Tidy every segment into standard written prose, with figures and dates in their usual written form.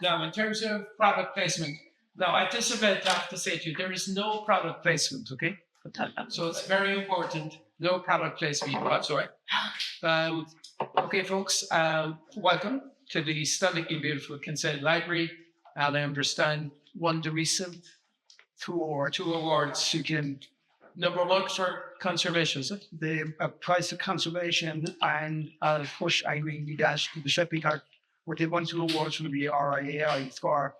Now, in terms of product placement, now at this event, I have to say to you, there is no product placement, okay? So it's very important, no product placement whatsoever. Um, okay, folks, welcome to the stunningly beautiful Kinsale Library. And I understand won the recent two awards. You can number one for conservation, is it? The prize of conservation and push I really dash to the shipping card, where they won two awards from the RIAI for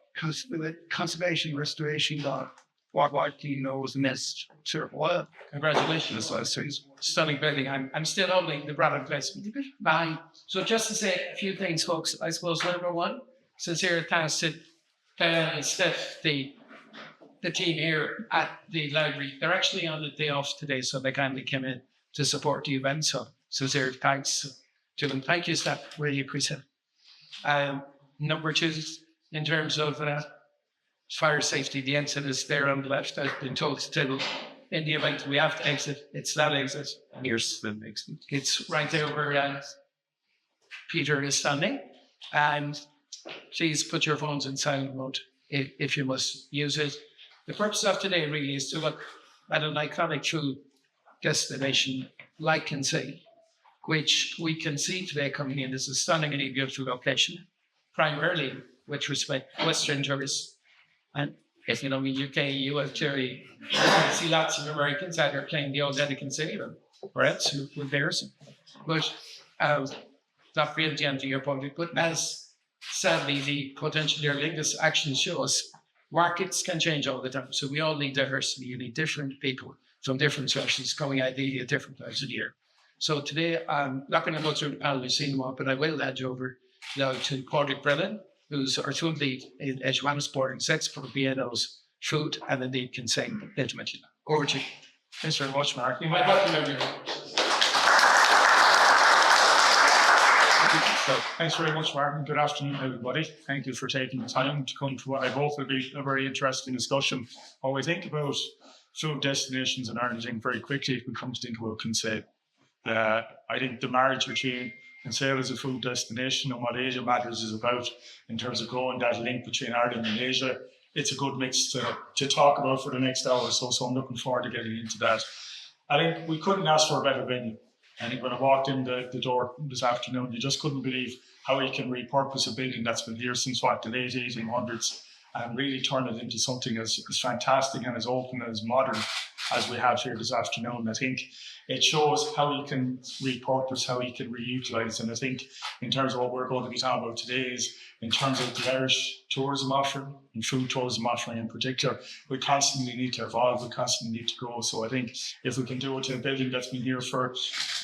conservation restoration of what clean nose mist sort of oil. Congratulations. Stunning building. I'm still holding the product placement. Bye. So just to say a few things, folks, I suppose number one, sincere thanks to Steph, the team here at the library. They're actually on the day off today, so they kindly came in to support the event. So sincere thanks to them. Thank you, Steph. Really appreciate it. Number two, in terms of fire safety, the exit is there on the left. I've been told still in the event we have to exit. It's that exit. Here's the exit. It's right there where Peter is standing. And please put your phones in silent mode if you must use it. The purpose of today really is to look at an iconic food destination like Kinsale, which we can see today coming in as a stunningly beautiful location, primarily with respect to Western tourists. And if you know me, UK, US, clearly, I see lots of Americans out there playing the old Eddie Kinsale or else with theirs. But not really the end of your public, but as sadly the potential Aer Lingus action shows, markets can change all the time. So we all need diversity. You need different people from different specialties coming ideally at different times of the year. So today, I'm not going to go through the panel, you've seen them all, but I will hand you over now to Padraig Brennan, who's our food lead in Johannesburg and sets for BNO's food and indeed Kinsale intimately. Over to you. Thanks very much, Mark. You might welcome everyone. So, thanks very much, Martin. Good afternoon, everybody. Thank you for taking the time to come to what I hope will be a very interesting discussion. When we think about food destinations in Ireland, I think very quickly it comes into a Kinsale. I think the marriage between Kinsale as a food destination and what Asia Matters is about in terms of growing that link between Ireland and Asia, it's a good mix to talk about for the next hour or so. So I'm looking forward to getting into that. I think we couldn't ask for a better venue. I think when I walked in the door this afternoon, you just couldn't believe how you can repurpose a building that's been here since the late 1800s and really turn it into something as fantastic and as open and as modern as we have here this afternoon. I think it shows how you can repurpose, how you can reutilize. And I think in terms of what we're going to be talking about today is in terms of the Irish tourism offering and food tourism offering in particular, we constantly need to evolve, we constantly need to grow. So I think if we can do it to a building that's been here for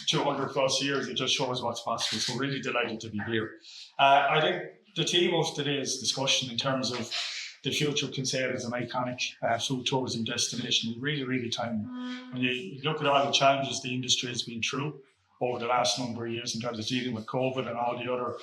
200 plus years, it just shows what's possible. So really delighted to be here. I think the theme of today's discussion in terms of the future of Kinsale as an iconic food tourism destination is really, really timely. When you look at all the challenges the industry has been through over the last number of years in terms of dealing with COVID and all the other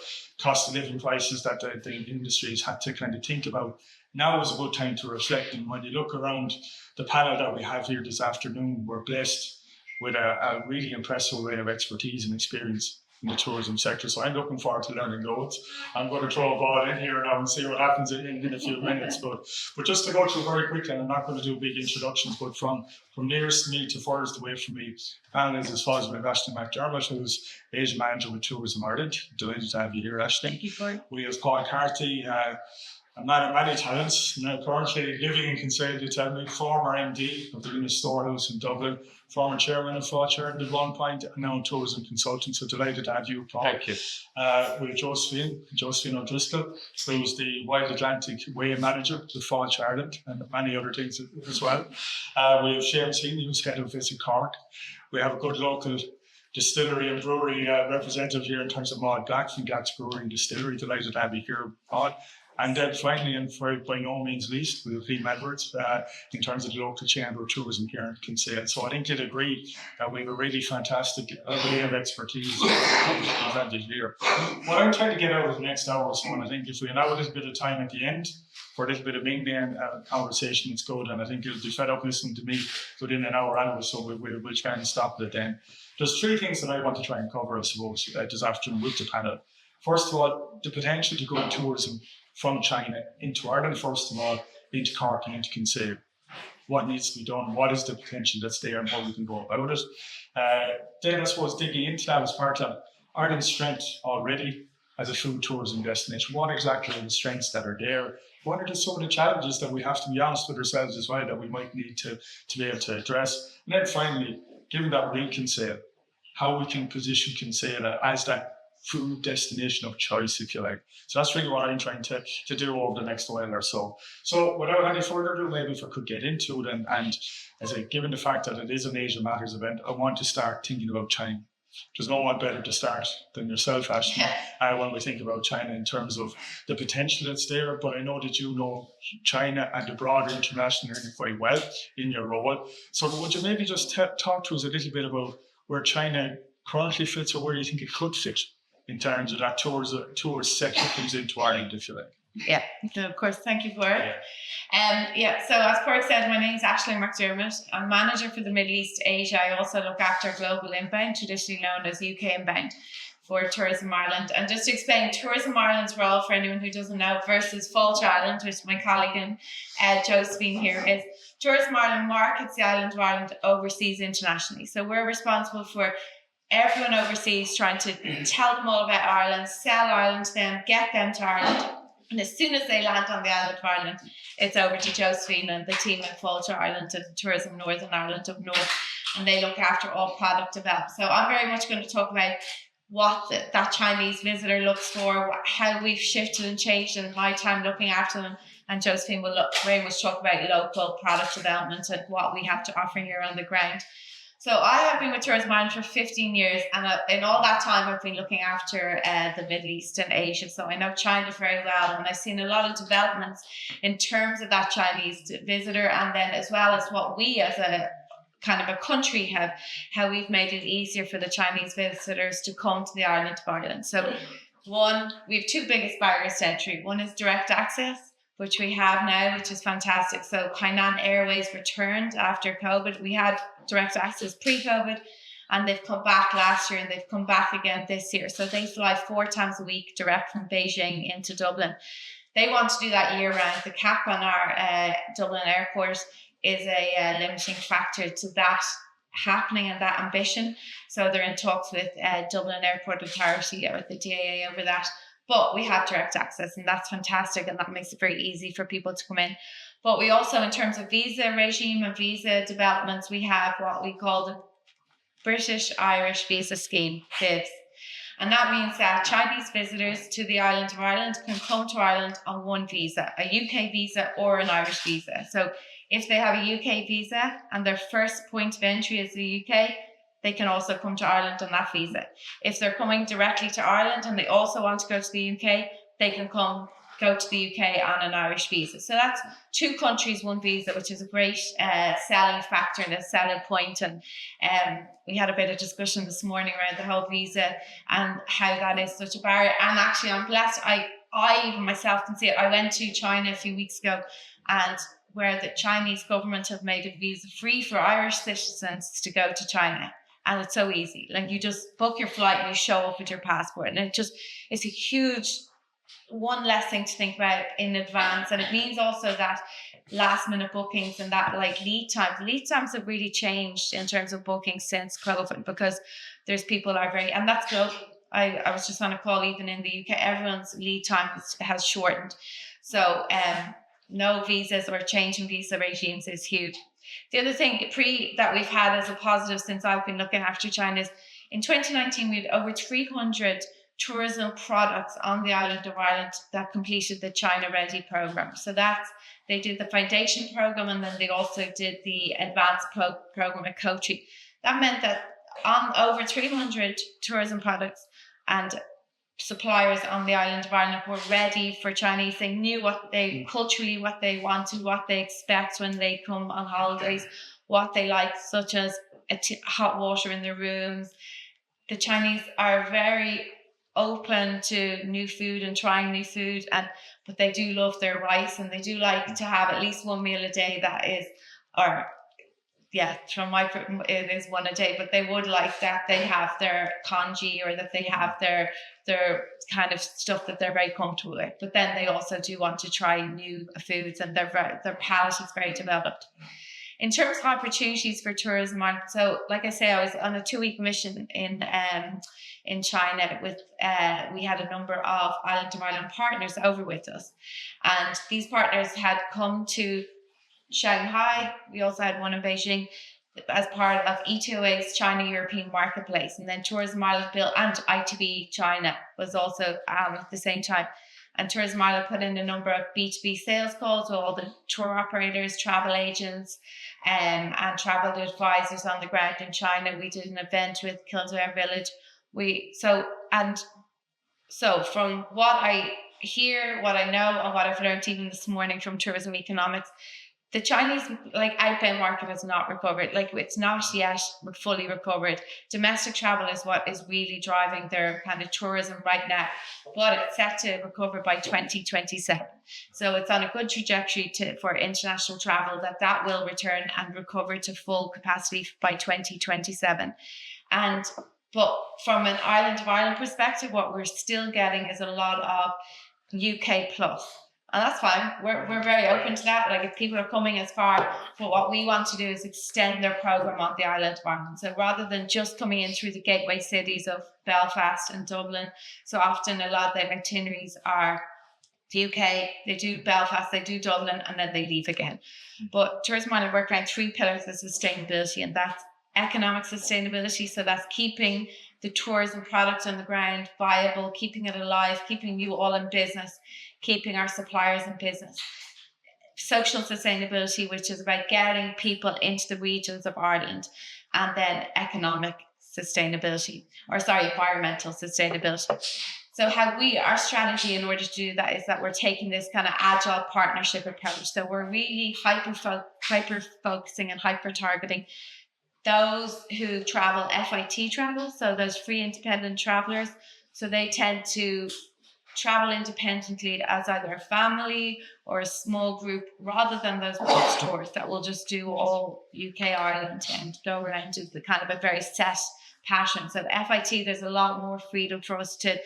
cost of living crises that the industry has had to kind of think about, now is a good time to reflect. And when you look around the panel that we have here this afternoon, we're blessed with a really impressive array of expertise and experience in the tourism sector. So I'm looking forward to learning loads. I'm going to throw a ball in here now and see what happens in a few minutes. But just to go through very quickly, and I'm not going to do big introductions, but from nearest to me to furthest away from me, the panel is as follows: by Ashley McDermott, who's Asia Manager with Tourism Ireland. Delighted to have you here, Ashley. Thank you, Paul. We have Paul Carty, a man of many talents, now currently living in Kinsale, you tell me, former MD of the Guinness Storehouse in Dublin, former chairman of Fáilte Ireland at one point, and now a tourism consultant. So delighted to have you, Paul. Thank you. We have Josephine O'Driscoll, who's the Wild Atlantic Way Manager with Fáilte Ireland, and many other things as well. We have Seamus Heaney, who's head of Visit Cork. We have a good local distillery and brewery representative here in terms of Maud Black from Black's Brewery and Distillery. Delighted to have you here, Paul. And then finally, and by no means least, we have Liam Edwards in terms of the local chamber of tourism here in Kinsale. So I think you'd agree that we have a really fantastic array of expertise presented here. What I'm trying to get out of the next hour or so, and I think if we allow a little bit of time at the end for a little bit of mingling conversation, it's good. And I think you'll be fed up listening to me within an hour anyway, so we'll try and stop it then. There's three things that I want to try and cover, I suppose, this afternoon with the panel. First of all, the potential to grow tourism from China into Ireland, first of all, into Cork and into Kinsale? What needs to be done? What is the potential that's there and how we can go about it? Then I suppose digging into that as part of Ireland's strength already as a food tourism destination. What exactly are the strengths that are there? What are some of the challenges that we have to be honest with ourselves as well that we might need to be able to address? And then finally, given that we're in Kinsale, how we can position Kinsale as that food destination of choice, if you like. So that's really what I'm trying to do over the next while or so. So without any further ado, maybe if I could get into it, and as I, given the fact that it is an Asia Matters event, I want to start thinking about China. There's no one better to start than yourself, Ashley, when we think about China in terms of the potential that's there. But I know that you know China and the broader international area quite well in your role. So would you maybe just talk to us a little bit about where China currently fits, or where you think it could fit in terms of that tourist sector comes into Ireland, if you like? Yeah, so of course, thank you for it. So as Cork said, my name is Ashley McDermott. I'm manager for the Middle East Asia. I also look after global inbound, traditionally known as UK inbound, for Tourism Ireland. And just to explain Tourism Ireland's role for anyone who doesn't know versus Falkland Island, which my colleague and Josephine here is, Tourism Ireland markets the island of Ireland overseas internationally. So we're responsible for everyone overseas trying to tell them all about Ireland, sell Ireland to them, get them to Ireland. And as soon as they land on the island of Ireland, it's over to Josephine and the team in Falkland Island and Tourism Northern Ireland up north, and they look after all product development. So I'm very much going to talk about what that Chinese visitor looks for, how we've shifted and changed in my time looking after them, and Josephine will very much talk about local product development and what we have to offer here on the ground. So I have been with Tourism Ireland for 15 years, and in all that time I've been looking after the Middle East and Asia. So I know China very well, and I've seen a lot of developments in terms of that Chinese visitor, and then as well as what we as a kind of a country have, how we've made it easier for the Chinese visitors to come to the island of Ireland. So one, we have two biggest barriers to entry. One is direct access, which we have now, which is fantastic. So Hainan Airways returned after COVID. We had direct access pre-COVID, and they've come back last year and they've come back again this year. So they fly 4 times a week direct from Beijing into Dublin. They want to do that year round. The cap on our Dublin airport is a limiting factor to that happening and that ambition. So they're in talks with Dublin Airport Authority or the DAA over that. But we have direct access, and that's fantastic, and that makes it very easy for people to come in. But we also, in terms of visa regime and visa developments, we have what we call the British-Irish Visa Scheme, BIVS. And that means that Chinese visitors to the island of Ireland can come to Ireland on one visa, a UK visa or an Irish visa. So if they have a UK visa and their first point of entry is the UK, they can also come to Ireland on that visa. If they're coming directly to Ireland and they also want to go to the UK, they can go to the UK on an Irish visa. So that's 2 countries, 1 visa, which is a great selling factor and a selling point. And we had a bit of discussion this morning around the whole visa and how that is such a barrier. And actually, I'm blessed. I even myself can see it. I went to China a few weeks ago, and where the Chinese government have made it visa free for Irish citizens to go to China. And it's so easy. Like, you just book your flight and you show up with your passport. And it's a huge, one less thing to think about in advance. And it means also that last minute bookings and that like lead times have really changed in terms of bookings since COVID, because there's people are very, and that's global. I was just on a call even in the UK, everyone's lead time has shortened. So no visas or change in visa regimes is huge. The other thing that we've had as a positive since I've been looking after China is in 2019, we had over 300 tourism products on the island of Ireland that completed the China Ready program. So they did the foundation program, and then they also did the advanced program at Coaching. That meant that on over 300 tourism products and suppliers on the island of Ireland were ready for Chinese. They knew culturally what they wanted, what they expect when they come on holidays, what they like, such as hot water in their rooms. The Chinese are very open to new food and trying new food, but they do love their rice, and they do like to have at least 1 meal a day that is, or from it is one a day, but they would like that they have their congee, or that they have their kind of stuff that they're very comfortable with. But then they also do want to try new foods, and their palate is very developed. In terms of opportunities for tourism, so like I say, I was on a 2-week mission in China with we had a number of Island of Ireland partners over with us, and these partners had come to Shanghai. We also had one in Beijing as part of E2A's China European Marketplace, and then Tourism Ireland built, and ITB China was also at the same time. And Tourism Ireland put in a number of B2B sales calls with all the tour operators, travel agents, and travel advisors on the ground in China. We did an event with Kinsale Village. So from what I hear, what I know, and what I've learned even this morning from tourism economics, the Chinese outbound market has not recovered. It's not yet fully recovered. Domestic travel is what is really driving their kind of tourism right now, but it's set to recover by 2027. So it's on a good trajectory for international travel that will return and recover to full capacity by 2027. But from an Island of Ireland perspective, what we're still getting is a lot of UK plus. And that's fine. We're very open to that. If people are coming as far, but what we want to do is extend their program on the Island of Ireland. So rather than just coming in through the gateway cities of Belfast and Dublin, so often a lot of their itineraries are the UK, they do Belfast, they do Dublin, and then they leave again. But Tourism Ireland work around 3 pillars of sustainability, and that's economic sustainability. So that's keeping the tourism product on the ground viable, keeping it alive, keeping you all in business, keeping our suppliers in business. Social sustainability, which is about getting people into the regions of Ireland, and then environmental sustainability. So our strategy in order to do that is that we're taking this kind of agile partnership approach. So we're really hyper focusing and hyper targeting those who travel FIT travel, so those free independent travelers. So they tend to travel independently as either a family or a small group, rather than those bus tours that will just do all UK, Ireland, and go around to the kind of a very set pattern. So the FIT, there's a lot more freedom for us to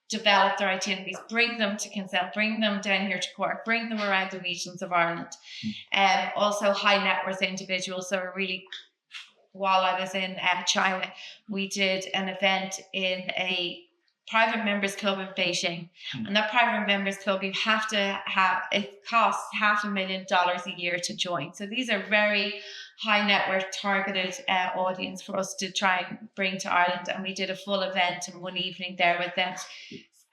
develop their itineraries, bring them to Kinsale, bring them down here to Cork, bring them around the regions of Ireland. Also high net worth individuals. So while I was in China, we did an event in a private members club in Beijing. And that private members club, it costs $500,000 a year to join. So these are very high net worth targeted audience for us to try and bring to Ireland. And we did a full event and one evening there with them.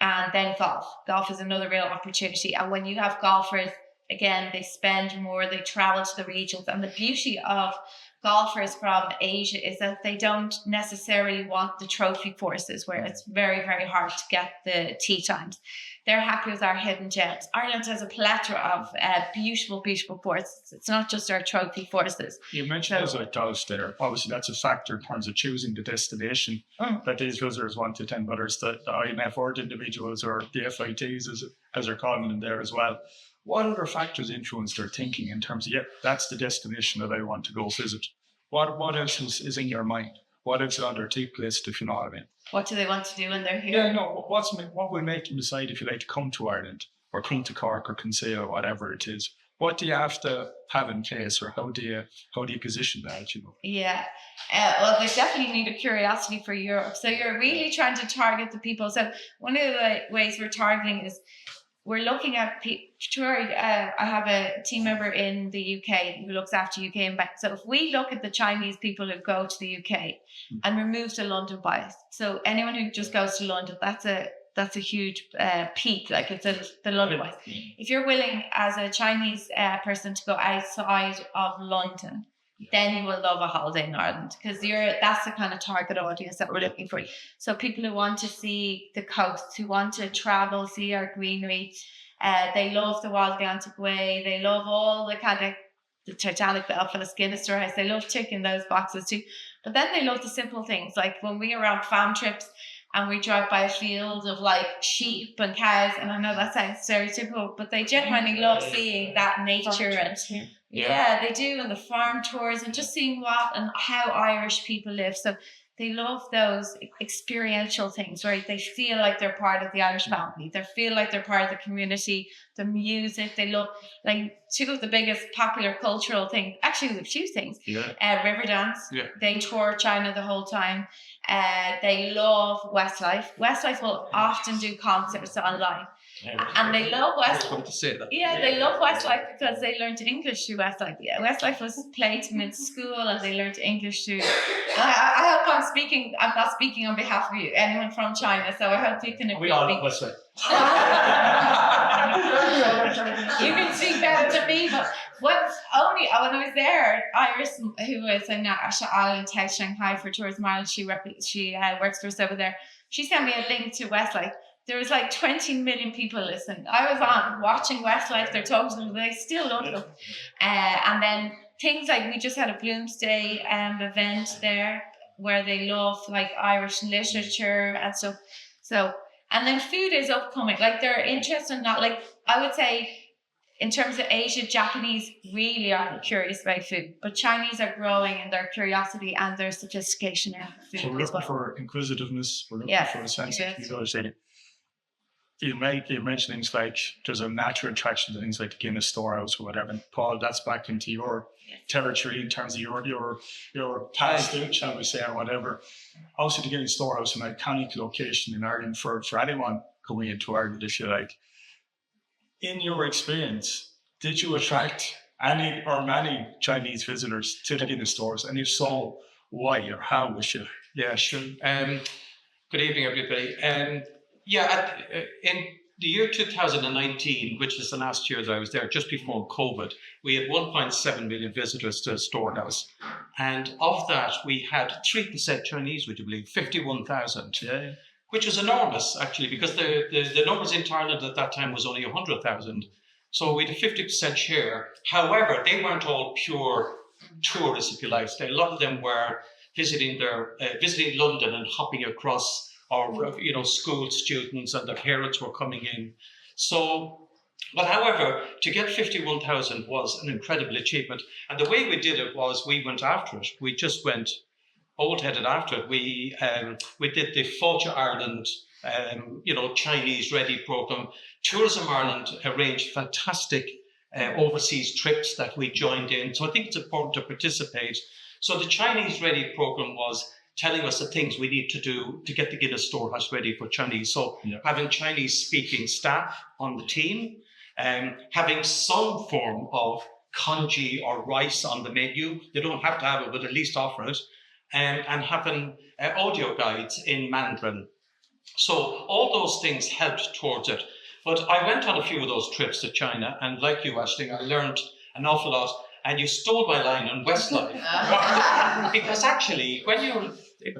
And then golf is another real opportunity. And when you have golfers, again, they spend more, they travel to the regions. And the beauty of golfers from Asia is that they don't necessarily want the trophy courses where it's very, very hard to get the tee times. They're happy with our hidden gems. Ireland has a plethora of beautiful, beautiful courses. It's not just our trophy courses. You mentioned those like golf there. Obviously, that's a factor in terms of choosing the destination that these visitors want to attend, whether it's the INF individuals or the FITs, as they're calling them there as well. What other factors influence their thinking in terms of, that's the destination that I want to go visit? What else is in your mind? What else is on their tick list, if you know what I mean? What do they want to do when they're here? Yeah, no, what will make them decide if you like to come to Ireland or come to Cork or Kinsale or whatever it is? What do you have to have in place, or how do you position that, Yeah, well, they definitely need a curiosity for Europe. So you're really trying to target the people. So one of the ways we're targeting is we're looking at I have a team member in the UK who looks after UK and back. So if we look at the Chinese people who go to the UK and remove the London bias, so anyone who just goes to London, that's a huge peak. It's the London bias. If you're willing as a Chinese person to go outside of London, then you will love a holiday in Ireland, because that's the kind of target audience that we're looking for. So people who want to see the coast, who want to travel, see our greenery, they love the Wild Atlantic Way, they love all the kind of the Titanic, Belfast, Guinness House, they love ticking those boxes too. But then they love the simple things, like when we are on farm trips and we drive by a field of like sheep and cows, and I know that sounds stereotypical, but they genuinely love seeing that nature and yeah, they do, and the farm tours and just seeing what and how Irish people live. So they love those experiential things, right? They feel like they're part of the Irish family. They feel like they're part of the community, the music. They love, like, two of the biggest popular cultural things, actually a few things, river dance. Yeah. They tour China the whole time. They love Westlife. Westlife will often do concerts online. And they love Westlife. To say that. Yeah, they love Westlife because they learned English through Westlife. Yeah, Westlife was played to them in school, and they learned English through. I hope I'm not speaking on behalf of you, anyone from China. So I hope you can agree. We all love Westlife. You can speak better to me, but when I was there, Iris, who was in Island Tech Shanghai for Tourism Ireland, she works for us over there. She sent me a link to Westlife. There was like 20 million people listening. I was on watching Westlife. They're talking to them. They still love them. And then things like, we just had a Bloomsday event there where they love like Irish literature and stuff. So, and then food is upcoming. Like, they're interested in that. Like, I would say in terms of Asia, Japanese really are curious about food, but Chinese are growing in their curiosity and their sophistication in food. So we're looking for inquisitiveness. We're looking for a sense of curiosity. You mention things like there's a natural attraction to things like the Guinness Storehouse or whatever. And Paul, that's back into your territory in terms of your past, shall we say, or whatever. Also, the Guinness Storehouse, an iconic location in Ireland for anyone coming into Ireland, if you like. In your experience, did you attract any or many Chinese visitors to the Guinness stores? And if so, why or how was you? Yeah, sure. Good evening, everybody. In the year 2019, which is the last year that I was there, just before COVID, we had 1.7 million visitors to the storehouse. And of that, we had 3% Chinese, would you believe, 51,000. Yeah. Which was enormous, actually, because the numbers in Ireland at that time was only 100,000. So we had a 50% share. However, they weren't all pure tourists, if you like. A lot of them were visiting London and hopping across, or school students, and their parents were coming in. So, but however, to get 51,000 was an incredible achievement. And the way we did it was we went after it. We just went old-headed after it. We did the Fáilte Ireland, Chinese Ready program. Tourism Ireland arranged fantastic overseas trips that we joined in. So I think it's important to participate. So the Chinese Ready program was telling us the things we need to do to get the Guinness Storehouse ready for Chinese. So having Chinese-speaking staff on the team, having some form of congee or rice on the menu. They don't have to have it, but at least offer it. And having audio guides in Mandarin. So all those things helped towards it. But I went on a few of those trips to China, and like you, Aisling, I learned an awful lot. And you stole my line on Westlife. Because actually, when you're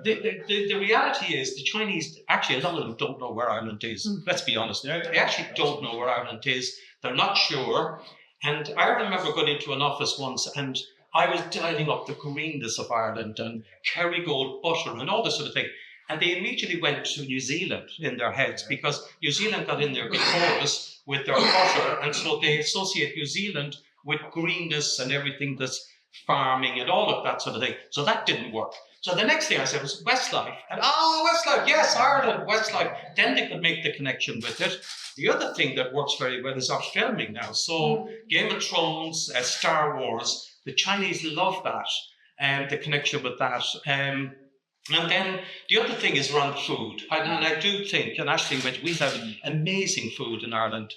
the reality is the Chinese, actually a lot of them don't know where Ireland is. Let's be honest. They actually don't know where Ireland is. They're not sure. And I remember going into an office once and I was dialing up the greenness of Ireland and Kerrygold butter and all this sort of thing. And they immediately went to New Zealand in their heads because New Zealand got in there before us with their butter. And so they associate New Zealand with greenness and everything that's farming and all of that sort of thing. So that didn't work. So the next thing I said was Westlife. And Westlife, yes, Ireland, Westlife. Then they could make the connection with it. The other thing that works very well is our filming now. So Game of Thrones, Star Wars, the Chinese love that and the connection with that. And then the other thing is around food. And I do think, and Aisling mentioned, we have amazing food in Ireland.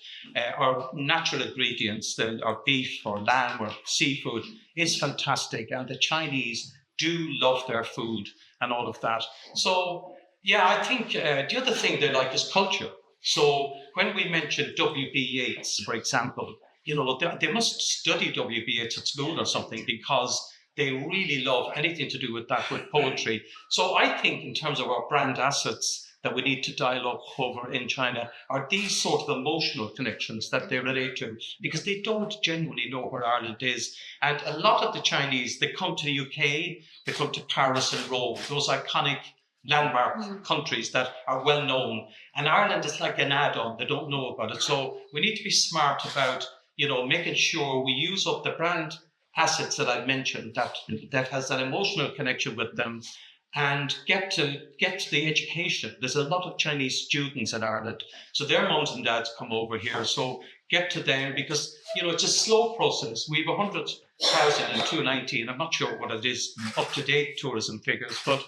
Our natural ingredients, our beef or lamb or seafood is fantastic. And the Chinese do love their food and all of that. So, yeah, I think the other thing they like is culture. So when we mentioned W.B. Yeats, for example, they must study W.B. Yeats at school or something because they really love anything to do with that, with poetry. So I think in terms of our brand assets that we need to dial up over in China are these sort of emotional connections that they relate to, because they don't genuinely know where Ireland is. And a lot of the Chinese, they come to the UK, they come to Paris and Rome, those iconic landmark countries that are well known. And Ireland is like an add-on. They don't know about it. So we need to be smart about, making sure we use up the brand assets that I mentioned that has an emotional connection with them, and get to the education. There's a lot of Chinese students in Ireland, so their moms and dads come over here. So get to them, because it's a slow process. We have 100,000 in 2019. I'm not sure what it is up to date tourism figures, but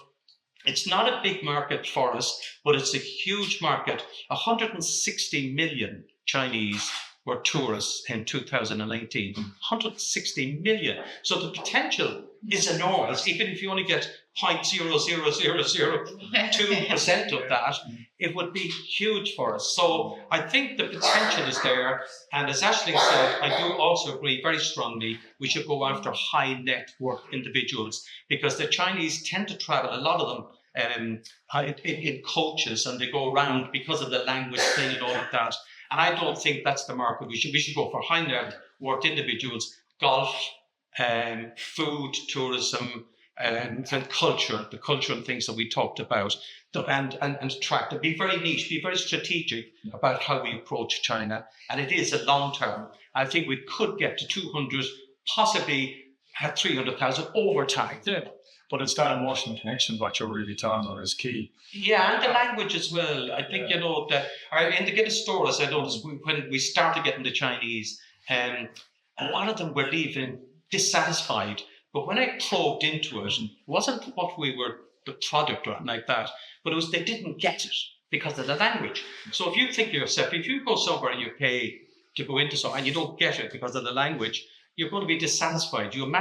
it's not a big market for us, but it's a huge market. 160 million Chinese were tourists in 2019. 160 million. So the potential is enormous. Even if you only get 0.00002% of that, it would be huge for us. So I think the potential is there. And as Ashley said, I do also agree very strongly we should go after high net worth individuals, because the Chinese tend to travel, a lot of them, in coaches, and they go around because of the language thing and all of that. And I don't think that's the market. We should go for high net worth individuals, golf, food, tourism, and culture, the culture and things that we talked about, and track to be very niche, be very strategic about how we approach China. And it is a long term. I think we could get to 200, possibly 300,000 over time. Yeah. But it's that emotional connection, what you're really talking about, is key. Yeah, and the language as well. I think, that in the Guinness stores, I noticed when we started getting the Chinese, a lot of them were leaving dissatisfied. But when I probed into it, it wasn't what we were, the product or anything like that, but it was they didn't get it because of the language. So if you think to yourself, if you go somewhere and you pay to go into somewhere and you don't get it because of the language, you're going to be dissatisfied. You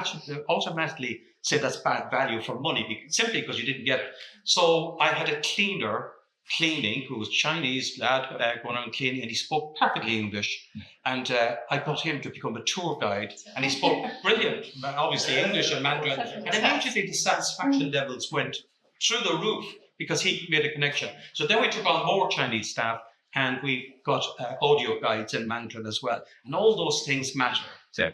automatically say that's bad value for money, simply because you didn't get it. So I had a cleaner cleaning, who was Chinese lad, going around cleaning, and he spoke perfectly English. And I got him to become a tour guide, and he spoke brilliant, obviously English and Mandarin. And immediately the satisfaction levels went through the roof because he made a connection. So then we took on more Chinese staff, and we got audio guides in Mandarin as well. And all those things matter. Yeah.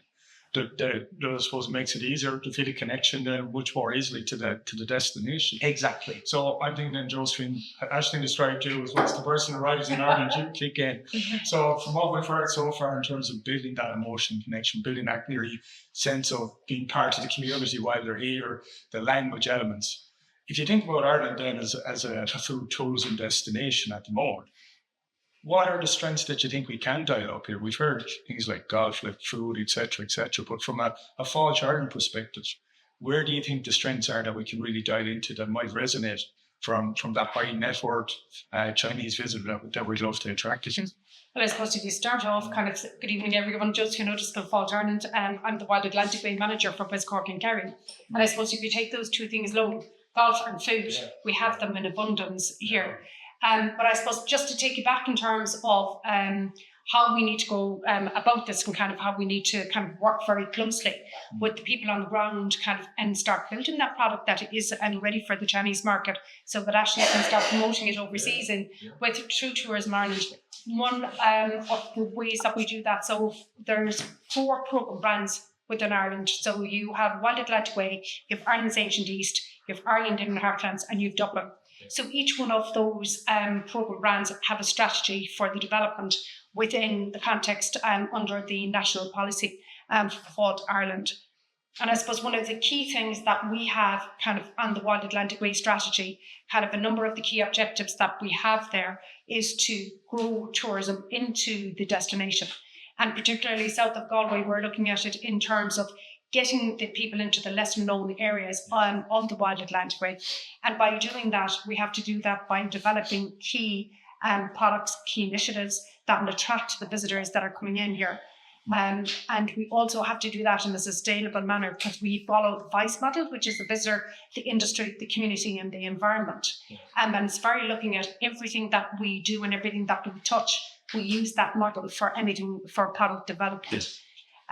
That I suppose makes it easier to feel a connection much more easily to the destination. Exactly. So I'm thinking then, Josephine, Ashling described you as once the person arrives in Ireland, you kick in. So from what we've heard so far in terms of building that emotional connection, building that really sense of being part of the community while they're here, the language elements. If you think about Ireland then as a food tourism destination at the moment, what are the strengths that you think we can dial up here? We've heard things like golf, like food, etc., etc. But from a Falch Ireland perspective, where do you think the strengths are that we can really dial into that might resonate from that high net worth Chinese visitor that we'd love to attract? Well, I suppose if you start off, good evening everyone, just from Falch Ireland, I'm the Wild Atlantic Way manager for West Cork and Kerry. And I suppose if you take those two things alone, golf and food, we have them in abundance here. But I suppose just to take you back in terms of how we need to go about this, and how we need to work very closely with the people on the ground and start building that product that is ready for the Chinese market, so that Ashley can start promoting it overseas and with True Tourism Ireland. One of the ways that we do that, so there's 4 programme brands within Ireland. So you have Wild Atlantic Way, you have Ireland's Ancient East, you have Ireland in the Heartlands, and you have Dublin. So each one of those programme brands have a strategy for the development within the context under the national policy for Falch Ireland. And I suppose one of the key things that we have on the Wild Atlantic Way strategy, a number of the key objectives that we have there is to grow tourism into the destination. And particularly south of Galway, we're looking at it in terms of getting the people into the lesser known areas of the Wild Atlantic Way. And by doing that, we have to do that by developing key products, key initiatives that will attract the visitors that are coming in here. And we also have to do that in a sustainable manner, because we follow the VICE model, which is the visitor, the industry, the community and the environment. And it's very looking at everything that we do and everything that we touch. We use that model for anything for product development. Yes.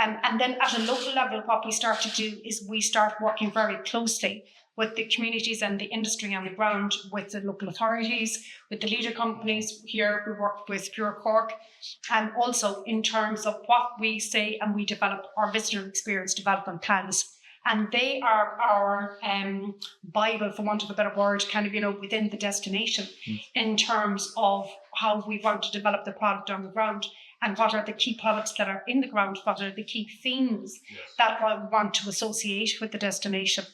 And then at a local level, what we start to do is we start working very closely with the communities and the industry on the ground, with the local authorities, with the leader companies. Here we work with Pure Cork, and also in terms of what we say, and we develop our visitor experience development plans And they are our Bible, for want of a better word, kind of, within the destination in terms of how we want to develop the product on the ground and what are the key products that are in the ground, what are the key themes that we want to associate with the destination.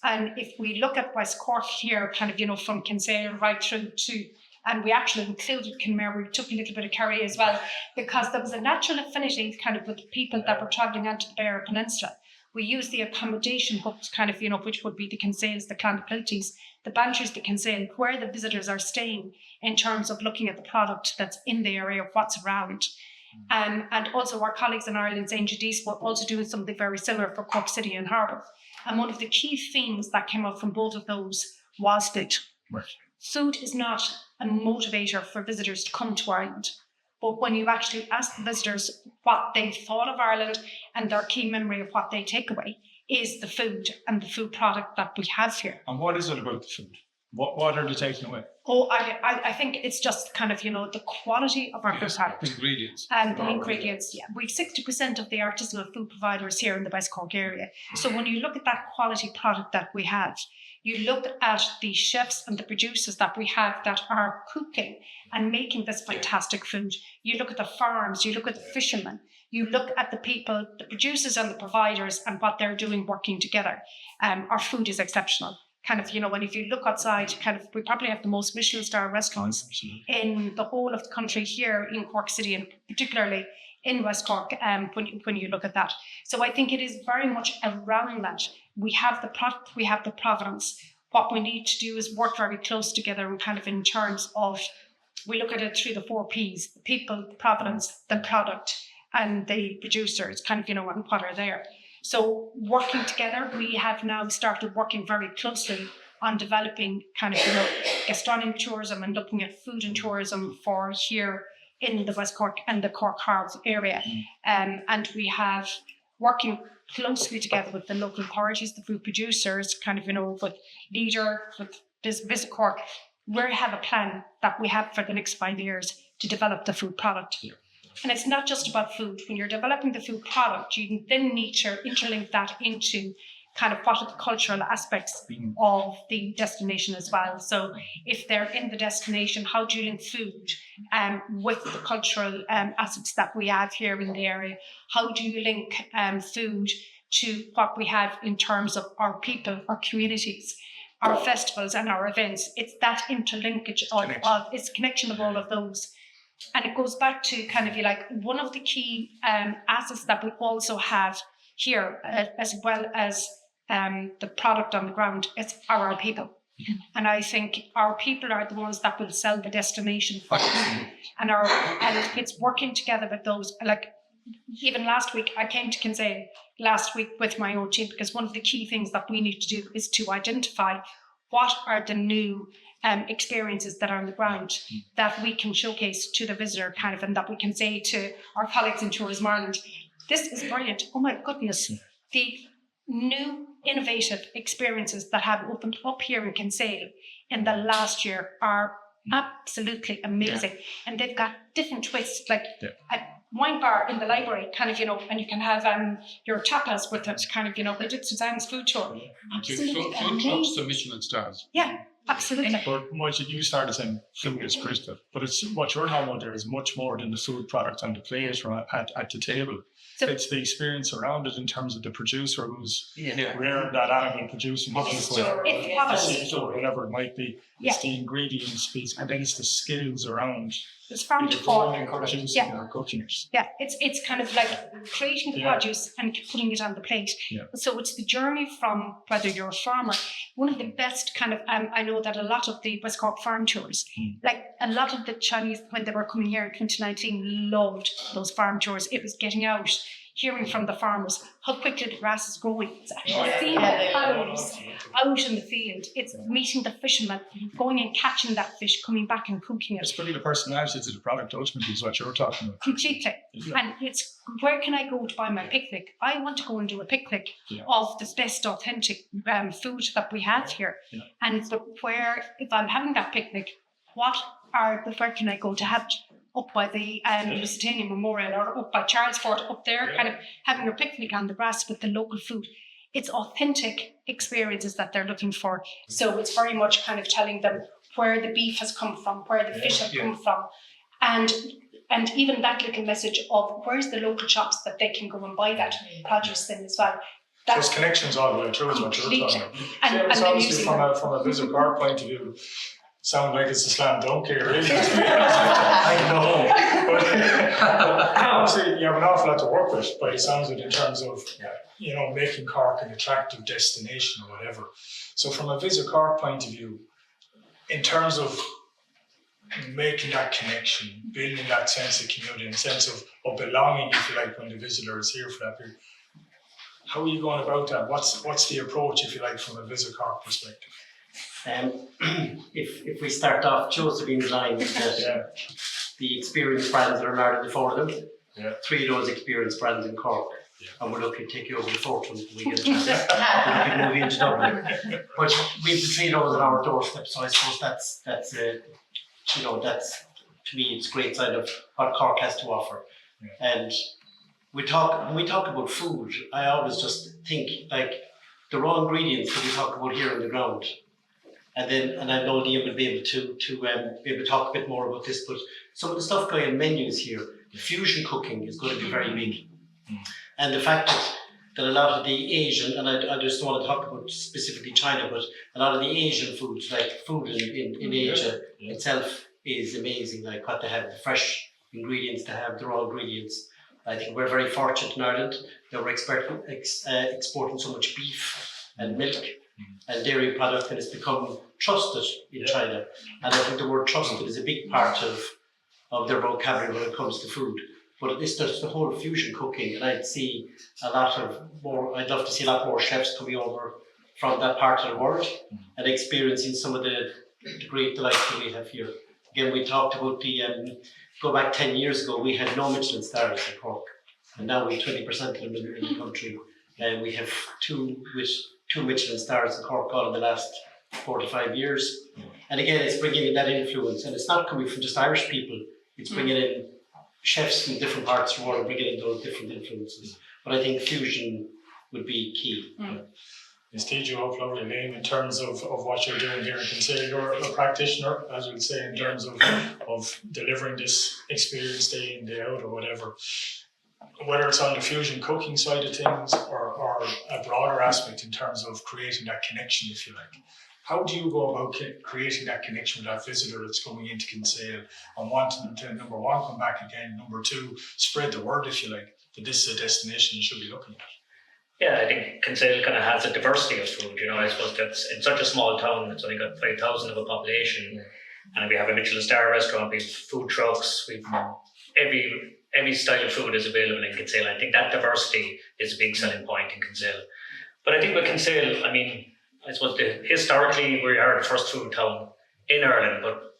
And if we look at West Cork here, kind of, from Kinsale right through to, and we actually included Kinmare, we took a little bit of Kerry as well, because there was a natural affinity kind of with the people that were travelling onto the Beara Peninsula. We used the accommodation hubs kind of, which would be the Kinsales, the Clonakilties, the Bantries, the Kinsale, where the visitors are staying in terms of looking at the product that's in the area, of what's around. And also our colleagues in Ireland, St. Judice, were also doing something very similar for Cork City and Harbour. And one of the key themes that came out from both of those was food. Right. Food is not a motivator for visitors to come to Ireland. But when you actually ask the visitors what they thought of Ireland and their key memory of what they take away is the food and the food product that we have here. And what is it about the food? What are they taking away? Oh, I think it's just kind of, the quality of our food product. Ingredients. And the ingredients, yeah. We've 60% of the artisanal food providers here in the West Cork area. So when you look at that quality product that we have, you look at the chefs and the producers that we have that are cooking and making this fantastic food. You look at the farms, you look at the fishermen, you look at the people, the producers and the providers and what they're doing working together. Our food is exceptional. Kind of, and if you look outside, kind of, we probably have the most Michelin star restaurants in the whole of the country here in Cork City, and particularly in West Cork, when you look at that. So I think it is very much around that. We have the product, we have the provenance. What we need to do is work very close together and kind of in terms of, we look at it through the 4 Ps, the people, the provenance, the product, and the producers, kind of, and what are there. So working together, we have now started working very closely on developing kind of, gastronomic tourism and looking at food and tourism for here in the West Cork and the Cork Harbour area. And we have working closely together with the local authorities, the food producers, kind of, with Leader, with Visit Cork. We have a plan that we have for the next 5 years to develop the food product. Yeah. And it's not just about food. When you're developing the food product, you then need to interlink that into kind of what are the cultural aspects of the destination as well. So if they're in the destination, how do you link food with the cultural assets that we have here in the area? How do you link food to what we have in terms of our people, our communities, our festivals and our events? It's that interlinkage of it's connection of all of those. And it goes back to kind of one of the key assets that we also have here, as well as the product on the ground, is our people. And I think our people are the ones that will sell the destination for us. And it's working together with those. Like even last week, I came to Kinsale last week with my own team, because one of the key things that we need to do is to identify what are the new experiences that are on the ground that we can showcase to the visitor, kind of, and that we can say to our colleagues in Tourism Ireland, this is brilliant. Oh my goodness. The new innovative experiences that have opened up here in Kinsale in the last year are absolutely amazing. Yeah. And they've got different twists, like a wine bar in the library, kind of, and you can have your tapas with it, kind of, they did Suzanne's food tour. Absolutely food trucks to Michelin stars. Yeah. Absolutely. But Moishe, you started saying food is critical, but it's what you're talking about there is much more than the food product on the plate or at the table. So it's the experience around it in terms of the producer who's rearing that animal, producing it, or whatever it might be. It's the ingredients piece, and then it's the skills around. It's farm to fork. Producing or cooking it. Yeah, it's kind of like creating the produce and putting it on the plate. Yeah. So it's the journey from whether you're a farmer. One of the best kind of, I know that a lot of the West Cork farm tours, like a lot of the Chinese, when they were coming here in 2019, loved those farm tours. It was getting out, hearing from the farmers how quickly the grass is growing. It's actually seeing the cows out in the field. It's meeting the fishermen, going and catching that fish, coming back and cooking it. It's putting the personality to the product ultimately is what you're talking about. Completely. And it's, where can I go to buy my picnic? I want to go and do a picnic of the best authentic food that we have here. Yeah. And where, if I'm having that picnic, where can I go to have it? Up by the Lusitania Memorial or up by Charles Fort, up there, kind of having a picnic on the grass with the local food. it's authentic experiences that they're looking for. So it's very much kind of telling them where the beef has come from, where the fish have come from, and even that little message of where's the local shops that they can go and buy that produce in as well. So it's connections all the way through is what you're talking about. And It's then obviously using from a visitor park point of view, sound like it's a slam dunk here, really. I know. But obviously you have an awful lot to work with by the sounds of it in terms of, you know, making Cork an attractive destination or whatever. So from a Visit Cork point of view, in terms of making that connection, building that sense of community and sense of belonging, if you like, when the visitor is here for that period, how are you going about that? What's the approach, if you like, from a Visit Cork perspective? If we start off Josephine's line, that the experienced brands that are in Ireland before them, 3 of those experienced brands in Cork, and we're lucky to take you over the 4th one. We get a chance. We're lucky to move you into Dublin. But we have the 3 of those at our doorstep, so I suppose that's you know, that's, to me, it's a great sign of what Cork has to offer. And when we talk about food, I always just think like the raw ingredients that we talk about here on the ground. And I know Liam will be able to talk a bit more about this, but some of the stuff going on menus here, the fusion cooking is going to be very big. And the fact that a lot of the Asian, and I just don't want to talk about specifically China, but a lot of the Asian foods, like food in Asia itself is amazing, like what they have, the fresh ingredients they have, the raw ingredients. I think we're very fortunate in Ireland that we're exporting so much beef and milk and dairy product, and it's become trusted in China. And I think the word trusted is a big part of their vocabulary when it comes to food. But it's just the whole fusion cooking, and I'd love to see a lot more chefs coming over from that part of the world and experiencing some of the great delights that we have here. Again, we talked about go back 10 years ago, we had no Michelin stars in Cork, and now we have 20% of them in the country. And we have two Michelin stars in Cork all in the last 4 to 5 years. And again, it's bringing in that influence, and it's not coming from just Irish people, it's bringing in chefs from different parts of the world, bringing in those different influences. But I think fusion would be key. Is TJ off lovely name in terms of what you're doing here in Kinsale? You're a practitioner, as we would say, in terms of delivering this experience day in, day out or whatever. Whether it's on the fusion cooking side of things or a broader aspect in terms of creating that connection, if you like. How do you go about creating that connection with that visitor that's coming into Kinsale and wanting them to, number one, come back again, number two, spread the word, if you like, that this is a destination you should be looking at? Yeah, I think Kinsale kind of has a diversity of food. You know, I suppose that's in such a small town. It's only got 5,000 of a population, and we have a Michelin star restaurant. We have food trucks. We've every style of food is available in Kinsale. I think that diversity is a big selling point in Kinsale. But I think with Kinsale, I mean, I suppose historically we are the first food town in Ireland, but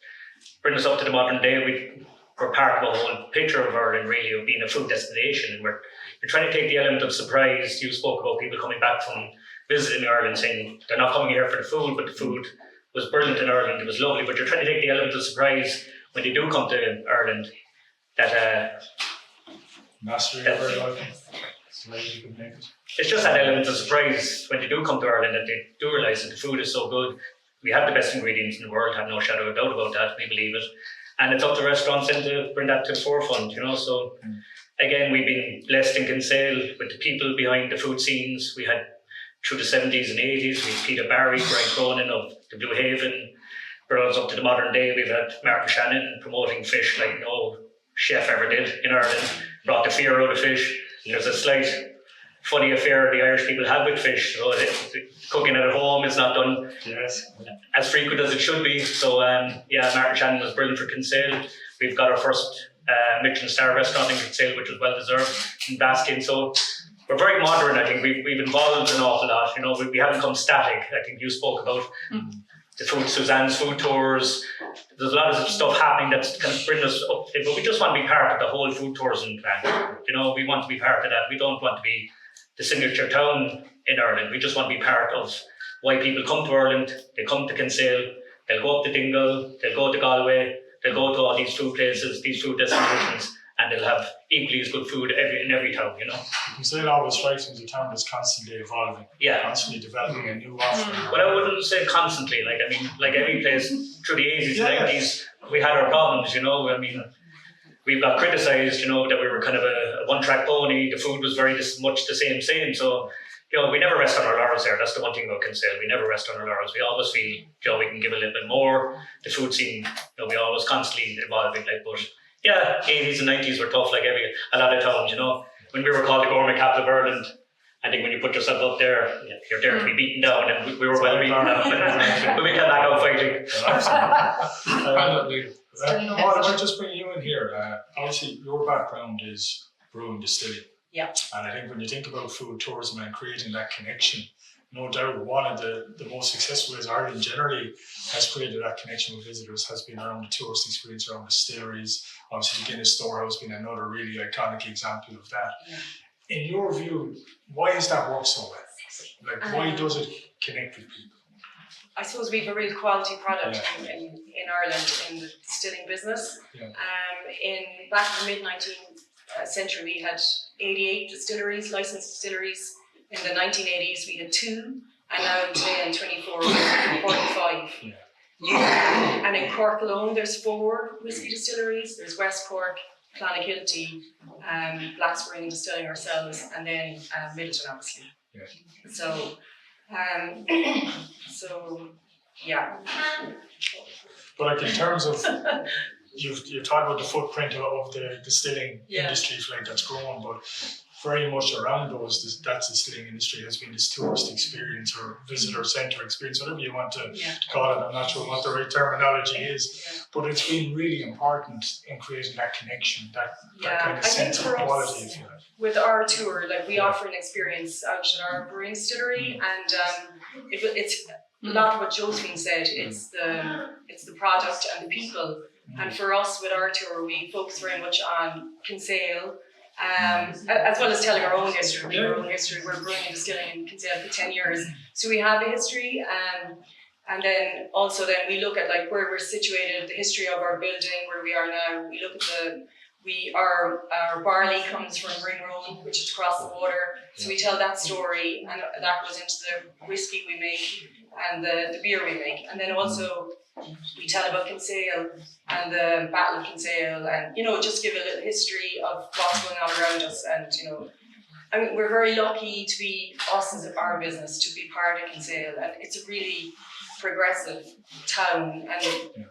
bring us up to the modern day, we're part of a whole picture of Ireland, really, of being a food destination, and we're trying to take the element of surprise. You spoke about people coming back from visiting Ireland saying they're not coming here for the food, but the food was brilliant in Ireland, it was lovely, but you're trying to take the element of surprise when they do come to Ireland, that Mastery of very welcome. You can make it. It's just that element of surprise when they do come to Ireland, that they do realise that the food is so good. We have the best ingredients in the world, have no shadow of doubt about that, we believe it. And it's up to restaurants then to bring that to the forefront, you know. So again, we've been blessed in Kinsale with the people behind the food scenes. We had through the 70s and 80s, we had Peter Barry, Brian Cronin of the Blue Haven. Brought us up to the modern day, we've had Martin Shannon promoting fish like no chef ever did in Ireland. Brought the fear out of fish. There's a slight funny affair the Irish people have with fish. So cooking it at home is not done as frequent as it should be. So Martin Shannon was brilliant for Kinsale. We've got our first Michelin star restaurant in Kinsale, which was well deserved in Baskin. So we're very modern. I think we've evolved an awful lot. You know, we haven't come static. I think you spoke about the food, Suzanne's food tours. There's a lot of stuff happening that's kind of bring us up, but we just want to be part of the whole food tourism plan. You know, we want to be part of that. We don't want to be the signature town in Ireland. We just want to be part of why people come to Ireland. They come to Kinsale, they'll go up to Dingle, they'll go to Galway, they'll go to all these food places, these food destinations, and they'll have equally as good food in every town, you know. Kinsale always strikes me as a town that's constantly evolving, Yeah. constantly developing a new offering. But I wouldn't say constantly. Like, I mean, like every place through the 80s, Yeah. 90s, we had our problems, you know. I mean, we got criticised, you know, that we were kind of a one-track pony. The food was very much the same. So, you know, we never rest on our laurels there. That's the one thing about Kinsale. We never rest on our laurels. We always feel, you know, we can give a little bit more. The food scene, you know, we always constantly evolving. Like, but yeah, 80s and 90s were tough. Like a lot of towns, you know. When we were called the gourmet capital of Ireland, I think when you put yourself up there, you're there to be beaten down, and we were well beaten down. But we came back out fighting. I might just bring you in here. Obviously, your background is brewing distilling. Yeah. And I think when you think about food tourism and creating that connection, no doubt one of the most successful ways Ireland generally has created that connection with visitors has been around the tourist experience, around distilleries. Obviously, the Guinness Storehouse being another really iconic example of that. Yeah. In your view, why does that work so well? Like, why does it connect with people? I suppose we have a real quality product in Ireland in the distilling business. Yeah. Back in the mid-19th century, we had 88 distilleries, licensed distilleries. In the 1980s, we had 2, and now today in 24, we have 45. Yeah. And in Cork alone, there's 4 whisky distilleries. There's West Cork, Clonakilty, Blackspring and Distilling ourselves, and then Middleton, obviously. Yeah. So, yeah. But like in terms of, you've talked about the footprint of the distilling industry, like that's growing, but very much around that distilling industry has been this tourist experience or visitor centre experience, whatever you want to call it. I'm not sure what the right terminology is, but it's been really important in creating that connection, that kind of sense of quality, if you like. With our tour, like we offer an experience out at our brewing distillery, and it's a lot of what Josephine said. It's the product and the people. And for us, with our tour, we focus very much on Kinsale, as well as telling our own history. We have our own history. We're brewing and distilling in Kinsale for 10 years, so we have a history. And then we look at like where we're situated, the history of our building, where we are now. We look at our barley comes from Ringrone, which is across the water. So we tell that story, and that goes into the whiskey we make and the beer we make. And then also we tell about Kinsale and the Battle of Kinsale, and just give a little history of what's going on around us. And I mean, we're very lucky to be us as our business to be part of Kinsale, and it's a really progressive town. And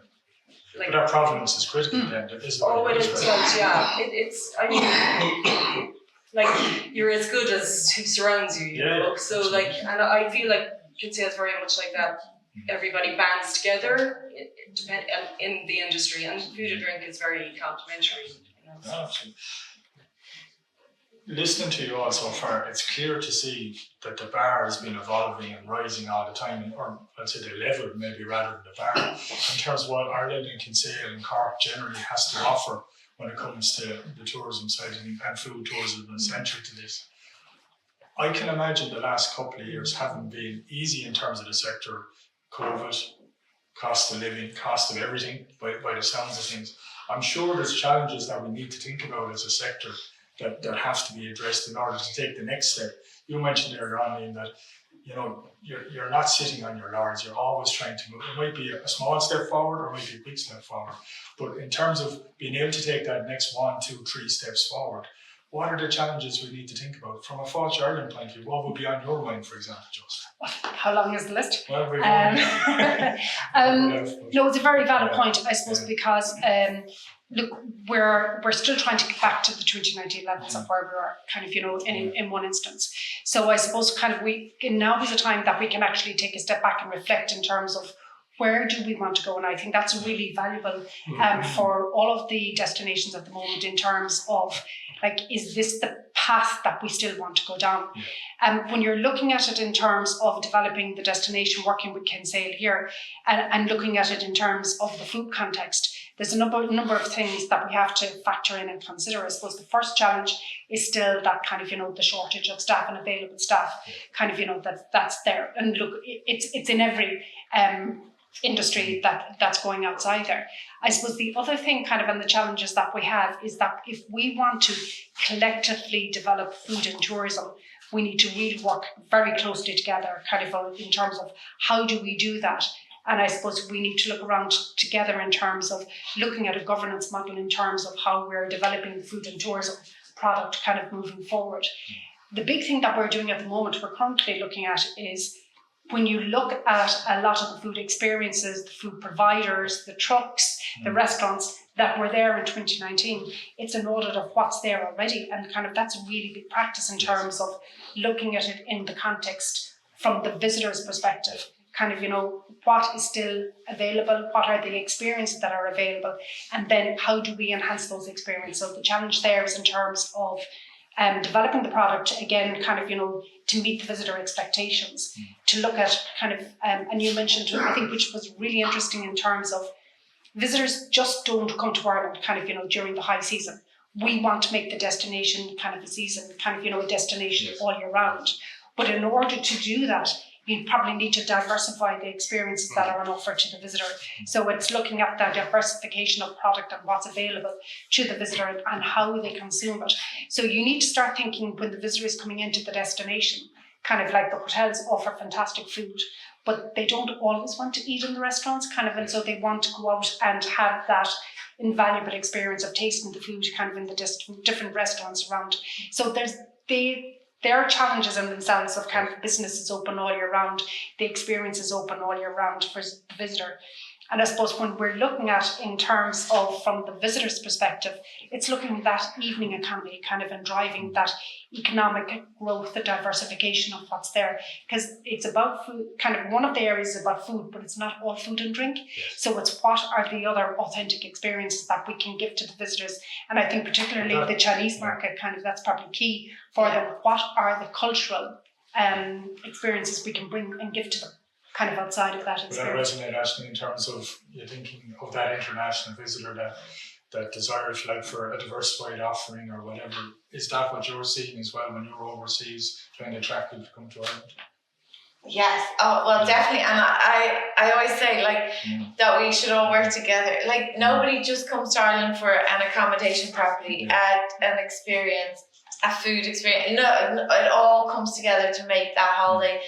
but that provenance is critical then. It is, yeah. It's, I mean, like, you're as good as who surrounds you, you know? So, like, and I feel like Kinsale is very much like that. Everybody bands together in the industry, and food and drink is very complementary. Absolutely. Listening to you all so far, it's clear to see that the bar has been evolving and rising all the time, or I'd say the level maybe rather than the bar, in terms of what Ireland and Kinsale and Cork generally has to offer when it comes to the tourism side, and food tourism is central to this. I can imagine the last couple of years haven't been easy in terms of the sector. COVID, cost of living, cost of everything, by the sounds of things. I'm sure there's challenges that we need to think about as a sector that have to be addressed in order to take the next step. You mentioned earlier on, Ian, that you're not sitting on your laurels, you're always trying to move. It might be a small step forward or it might be a big step forward. But in terms of being able to take that next 1, 2, 3 steps forward, what are the challenges we need to think about? From a Fáilte Ireland point of view, what would be on your mind, for example, Joseph? How long is the list? Well, no, it's a very valid point, I suppose, because look, we're still trying to get back to the 2019 levels of where we were, kind of, in one instance. So I suppose now is a time that we can actually take a step back and reflect in terms of where do we want to go? And I think that's really valuable for all of the destinations at the moment in terms of, like, is this the path that we still want to go down? When you're looking at it in terms of developing the destination, working with Kinsale here, and looking at it in terms of the food context, there's a number of things that we have to factor in and consider. I suppose the first challenge is still that kind of, the shortage of staff and available staff, kind of, that's there. And look, it's in every industry that's going outside there. I suppose the other thing kind of and the challenges that we have is that if we want to collectively develop food and tourism, we need to really work very closely together kind of in terms of how do we do that. And I suppose we need to look around together in terms of looking at a governance model in terms of how we're developing food and tourism product kind of moving forward. The big thing that we're doing at the moment, we're currently looking at is when you look at a lot of the food experiences, the food providers, the trucks, the restaurants that were there in 2019, it's an audit of what's there already. And kind of that's a really big practice in terms of looking at it in the context from the visitor's perspective. Kind of, what is still available, what are the experiences that are available, and then how do we enhance those experiences? So the challenge there is in terms of developing the product, again, kind of, to meet the visitor expectations, to look at kind of, and you mentioned, I think, which was really interesting in terms of visitors just don't come to Ireland kind of, during the high season. We want to make the destination kind of a season, kind of, a destination all year round. But in order to do that, you probably need to diversify the experiences that are on offer to the visitor. So it's looking at that diversification of product and what's available to the visitor and how they consume it. So you need to start thinking when the visitor is coming into the destination, kind of like the hotels offer fantastic food, but they don't always want to eat in the restaurants, kind of, and so they want to go out and have that invaluable experience of tasting the food kind of in the different restaurants around. So there are challenges in themselves of kind of business is open all year round, the experience is open all year round for the visitor. And I suppose when we're looking at in terms of from the visitor's perspective, it's looking at that evening economy kind of and driving that economic growth, the diversification of what's there. Because it's about food, kind of one of the areas is about food, but it's not all food and drink. So it's what are the other authentic experiences that we can give to the visitors. And I think particularly the Chinese market, kind of that's probably key for them. What are the cultural experiences we can bring and give to them? Kind of outside of that experience. Would that resonate actually in terms of you're thinking of that international visitor that desires like for a diversified offering or whatever? Is that what you're seeing as well when you're overseas trying to attract people to come to Ireland? Yes, oh well, definitely. And I always say that we should all work together. Like nobody just comes to Ireland for an accommodation property, an experience, a food experience. No, it all comes together to make that holiday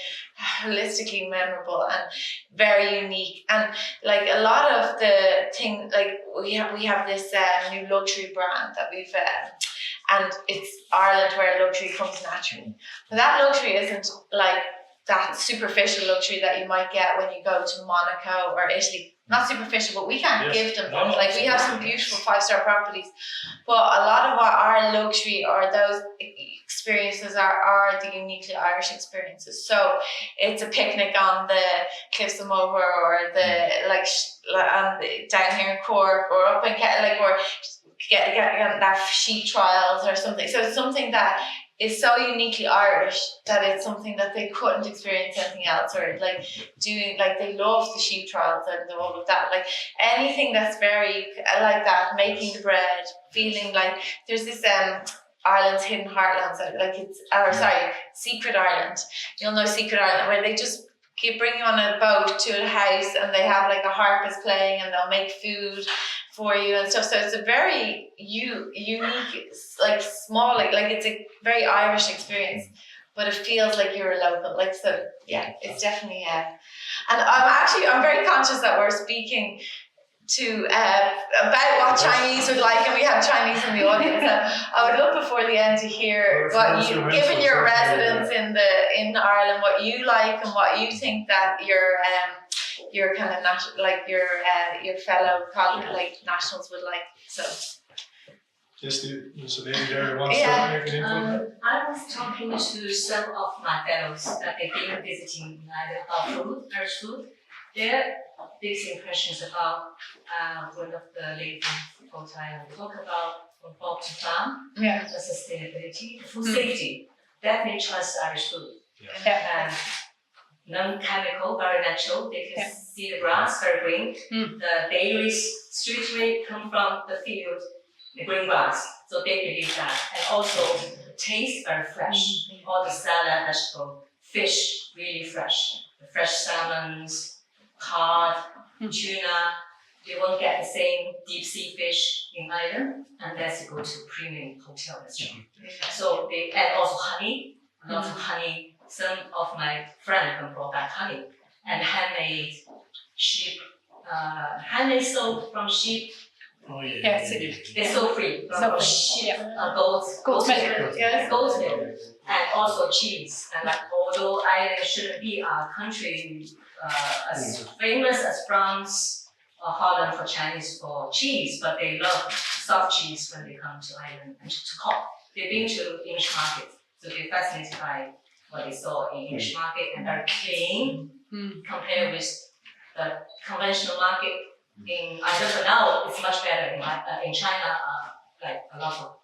holistically memorable and very unique. And like a lot of the things, like we have this new luxury brand that we've and it's Ireland where luxury comes naturally. But that luxury isn't like that superficial luxury that you might get when you go to Monaco or Italy. Not superficial, but we can't give them that. Like we have some beautiful 5-star properties, but a lot of our luxury or those experiences are the uniquely Irish experiences. So it's a picnic on the cliffs of Moher or down here in Cork or up in or get that sheep trials or something. So it's something that is so uniquely Irish that it's something that they couldn't experience anything else, or like doing, like they love the sheep trials and all of that. Like anything that's very like that, making the bread, feeling like there's this Ireland's hidden heartlands, like Secret Ireland. You'll know Secret Ireland, where they just bring you on a boat to a house and they have like a harp is playing and they'll make food for you and stuff. So it's a very unique, like small, like it's a very Irish experience, but it feels like you're a local. Like, so yeah, it's definitely and I'm very conscious that we're speaking to about what Chinese would like, and we have Chinese in the audience. I would love before the end to hear what you, given your residence in Ireland, what you like and what you think that your kind of your fellow like nationals would like. So. Just there's a lady there who wants to make an input. I was talking to some of my fellows that they've been visiting Irish food. Their biggest impressions about one of the ladies from Thailand. We talk about from farm to farm, the sustainability, the food safety. Definitely trust Irish food. Non-chemical, very natural. They can see the grass, very green. The daily street meat come from the field, the green grass. So they believe that. And also taste very fresh. All the salad, vegetable, fish, really fresh. The fresh salmons, cod, tuna. They won't get the same deep sea fish in Ireland unless you go to premium hotel restaurant. So they and also honey, lots of honey. Some of my friends can brought back honey and handmade sheep, handmade soap from sheep. Oh yeah. Yes, It's so free from So free, sheep, yeah. goats, Goat's milk. yes, goat's milk, and also cheese. And like, although Ireland shouldn't be a country as famous as France or Holland for Chinese for cheese, but they love soft cheese when they come to Ireland and to Cork. They've been to English market, so they're fascinated by what they saw in English market and very clean compared with the conventional market in Ireland. But now it's much better in China. Like a lot of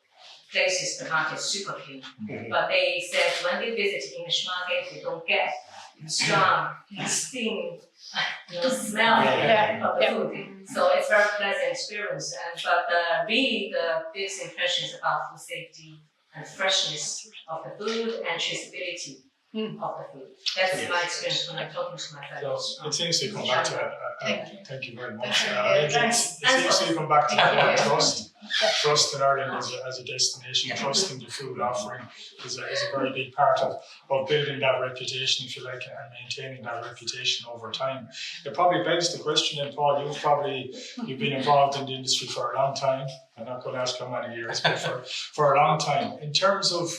places, the market is super clean. But they said when they visit English market, they don't get strong, distinct, smell of the food. So it's very pleasant experience. But really, the biggest impression is about food safety and freshness of the food and traceability of the food. That's my experience when I'm talking to my fellows. So it seems to come back to thank you very much. Thanks. It seems to come back to trust in Ireland as a destination. Trust in the food offering is a very big part of building that reputation, if you like, and maintaining that reputation over time. It probably begs the question, and Paul, you've been involved in the industry for a long time. I'm not going to ask how many years, but for a long time. In terms of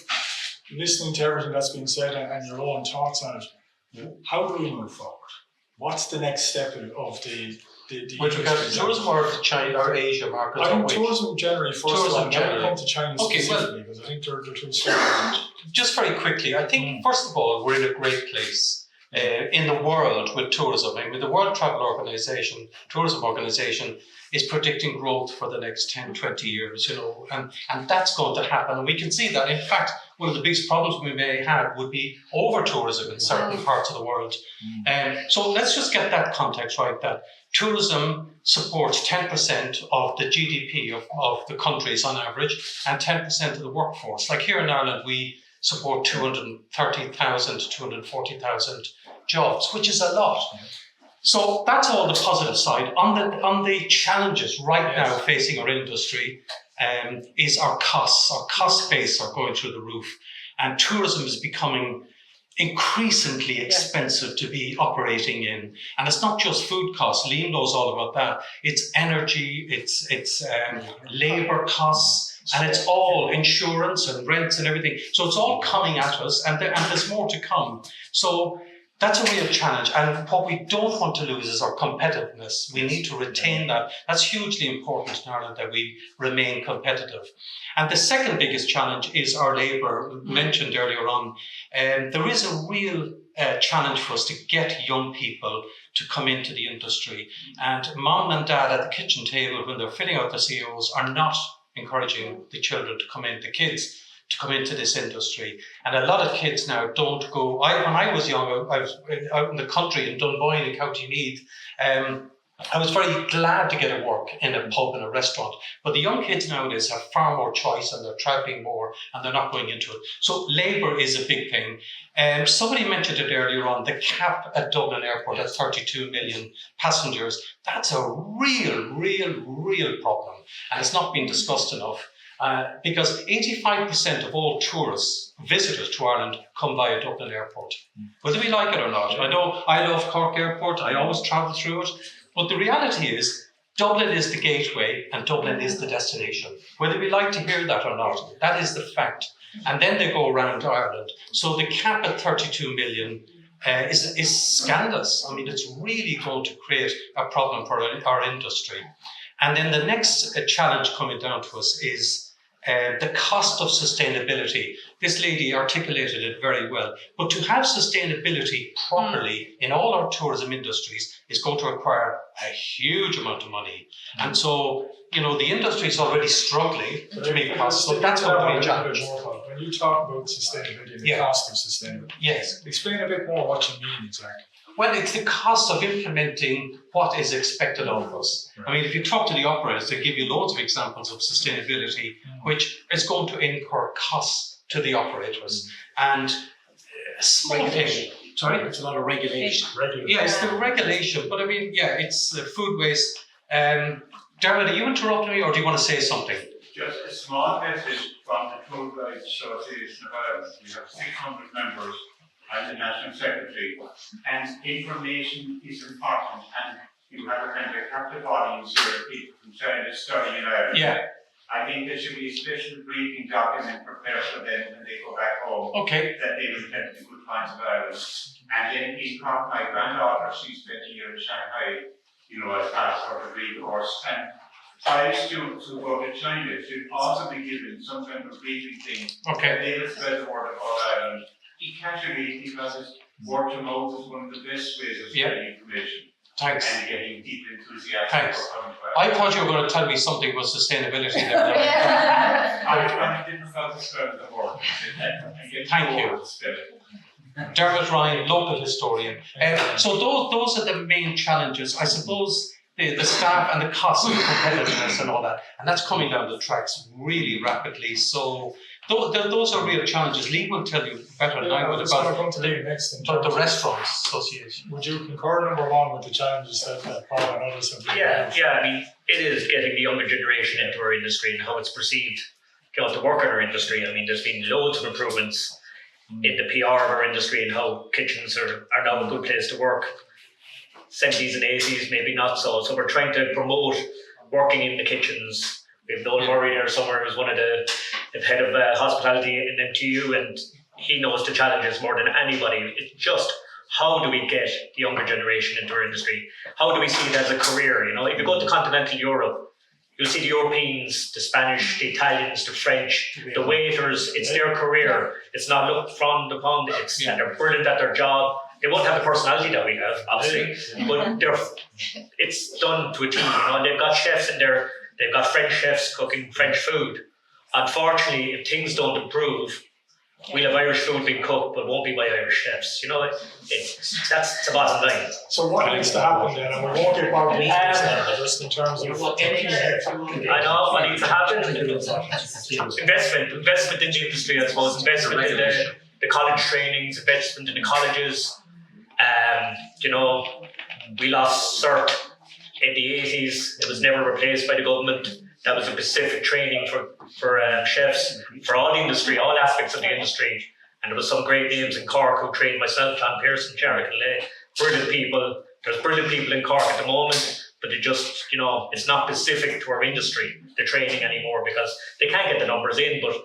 listening to everything that's been said and your own thoughts on it, how do we move forward? What's the next step of the with regard to tourism or the China or Asia market? I think tourism generally first, Tourism and then generally. come to China specifically, because I think they're two separate. Just very quickly, I think first of all, we're in a great place in the world with tourism. I mean, the World Travel Organization, Tourism Organization, is predicting growth for the next 10, 20 years, and that's going to happen. And we can see that. In fact, one of the biggest problems we may have would be over-tourism in certain parts of the world. So let's just get that context right, that tourism supports 10% of the GDP of the countries on average and 10% of the workforce. Like here in Ireland, we support 230,000 to 240,000 jobs, which is a lot. So that's all the positive side. On the challenges right now facing our industry is our costs. Our cost base are going through the roof, and tourism is becoming increasingly expensive to be operating in. And it's not just food costs. Liam knows all about that. It's energy, it's labour costs, and it's all insurance and rents and everything. So it's all coming at us, and there's more to come. So that's a real challenge. And what we don't want to lose is our competitiveness. We need to retain that. That's hugely important in Ireland, that we remain competitive. And the second biggest challenge is our labour, mentioned earlier on. There is a real challenge for us to get young people to come into the industry. And mom and dad at the kitchen table, when they're filling out their COs, are not encouraging the children to come in, the kids to come into this industry. And a lot of kids now don't go. When I was young, I was out in the country in Dunboyne in County Meath. I was very glad to get a work in a pub and a restaurant. But the young kids nowadays have far more choice, and they're travelling more, and they're not going into it. So labour is a big thing. Somebody mentioned it earlier on, the cap at Dublin Airport at 32 million passengers. That's a real problem. And it's not been discussed enough. Because 85% of all tourists, visitors to Ireland, come via Dublin Airport. Whether we like it or not. I know I love Cork Airport, I always travel through it, but the reality is Dublin is the gateway and Dublin is the destination. Whether we like to hear that or not, that is the fact. And then they go around Ireland. So the cap at 32 million is scandalous. I mean, it's really going to create a problem for our industry. And then the next challenge coming down to us is the cost of sustainability. This lady articulated it very well. But to have sustainability properly in all our tourism industries is going to require a huge amount of money. And so, the industry is already struggling to make costs. So that's going to be a challenge. When you talk about sustainability and the cost of sustainability, explain a bit more what you mean exactly. Well, it's the cost of implementing what is expected of us. Right. I mean, if you talk to the operators, they give you loads of examples of sustainability, which is going to incur costs to the operators. And small thing, Sorry? It's a lot of regulation. Yeah, it's the regulation, but I mean, yeah, it's food waste. Dermot, are you interrupting me or do you want to say something? Just a small message from the Food Rights Association of Ireland. We have 600 members. I'm the National Secretary. And information is important. And you have a kind of a captive audience here, people from China studying in Ireland. Yeah. I think there should be a special briefing document prepared for them when they go back home. Okay. That they will get the good points of Ireland. And then in Cork, my granddaughter, she spent a year in Shanghai, as part of her degree course. And 5 students who go to China should also be given some kind of briefing thing. Okay. And they will spread the word about Ireland. Casually, because it's word to mouth is one of the best ways of spreading information. Thanks. And getting people enthusiastic. Thanks. For coming to Ireland. I thought you were going to tell me something about sustainability there. I didn't feel the spread of the word. Thank you. Dermot Ryan, local historian. So those are the main challenges. I suppose the staff and the cost of competitiveness and all that. And that's coming down the tracks really rapidly. So those are real challenges. Lee will tell you better than I would about going to Lee next. the Restaurants Association. Would you concur, number one, with the challenges that Paul and others have been? Yeah, I mean, it is getting the younger generation into our industry and how it's perceived, to work in our industry. I mean, there's been loads of improvements in the PR of our industry and how kitchens are now a good place to work. 70s and 80s, maybe not so. So we're trying to promote working in the kitchens. We have Noel Murray there somewhere, who's one of the head of hospitality in MTU, and he knows the challenges more than anybody. It's just, how do we get the younger generation into our industry? How do we see it as a career? If you go to continental Europe, you'll see the Europeans, the Spanish, the Italians, the French, the waiters. It's their career. It's not looked frowned upon. And they're brilliant at their job. They won't have the personality that we have, obviously, but it's done to a T. And they've got chefs in there. They've got French chefs cooking French food. Unfortunately, if things don't improve, we'll have Irish food being cooked, but won't be by Irish chefs. That's the bottom line. So what needs to happen then? And we won't get back into this now, just in terms of I know what needs to happen. Investment in the industry, I suppose. Investment in the college trainings, investment in the colleges. We lost CERT in the 80s. It was never replaced by the government. That was a specific training for chefs, for all the industry, all aspects of the industry. And there was some great names in Cork who trained myself, John Pearson, Jarek Lay, brilliant people. There's brilliant people in Cork at the moment, but they just, it's not specific to our industry, the training anymore, because they can't get the numbers in, but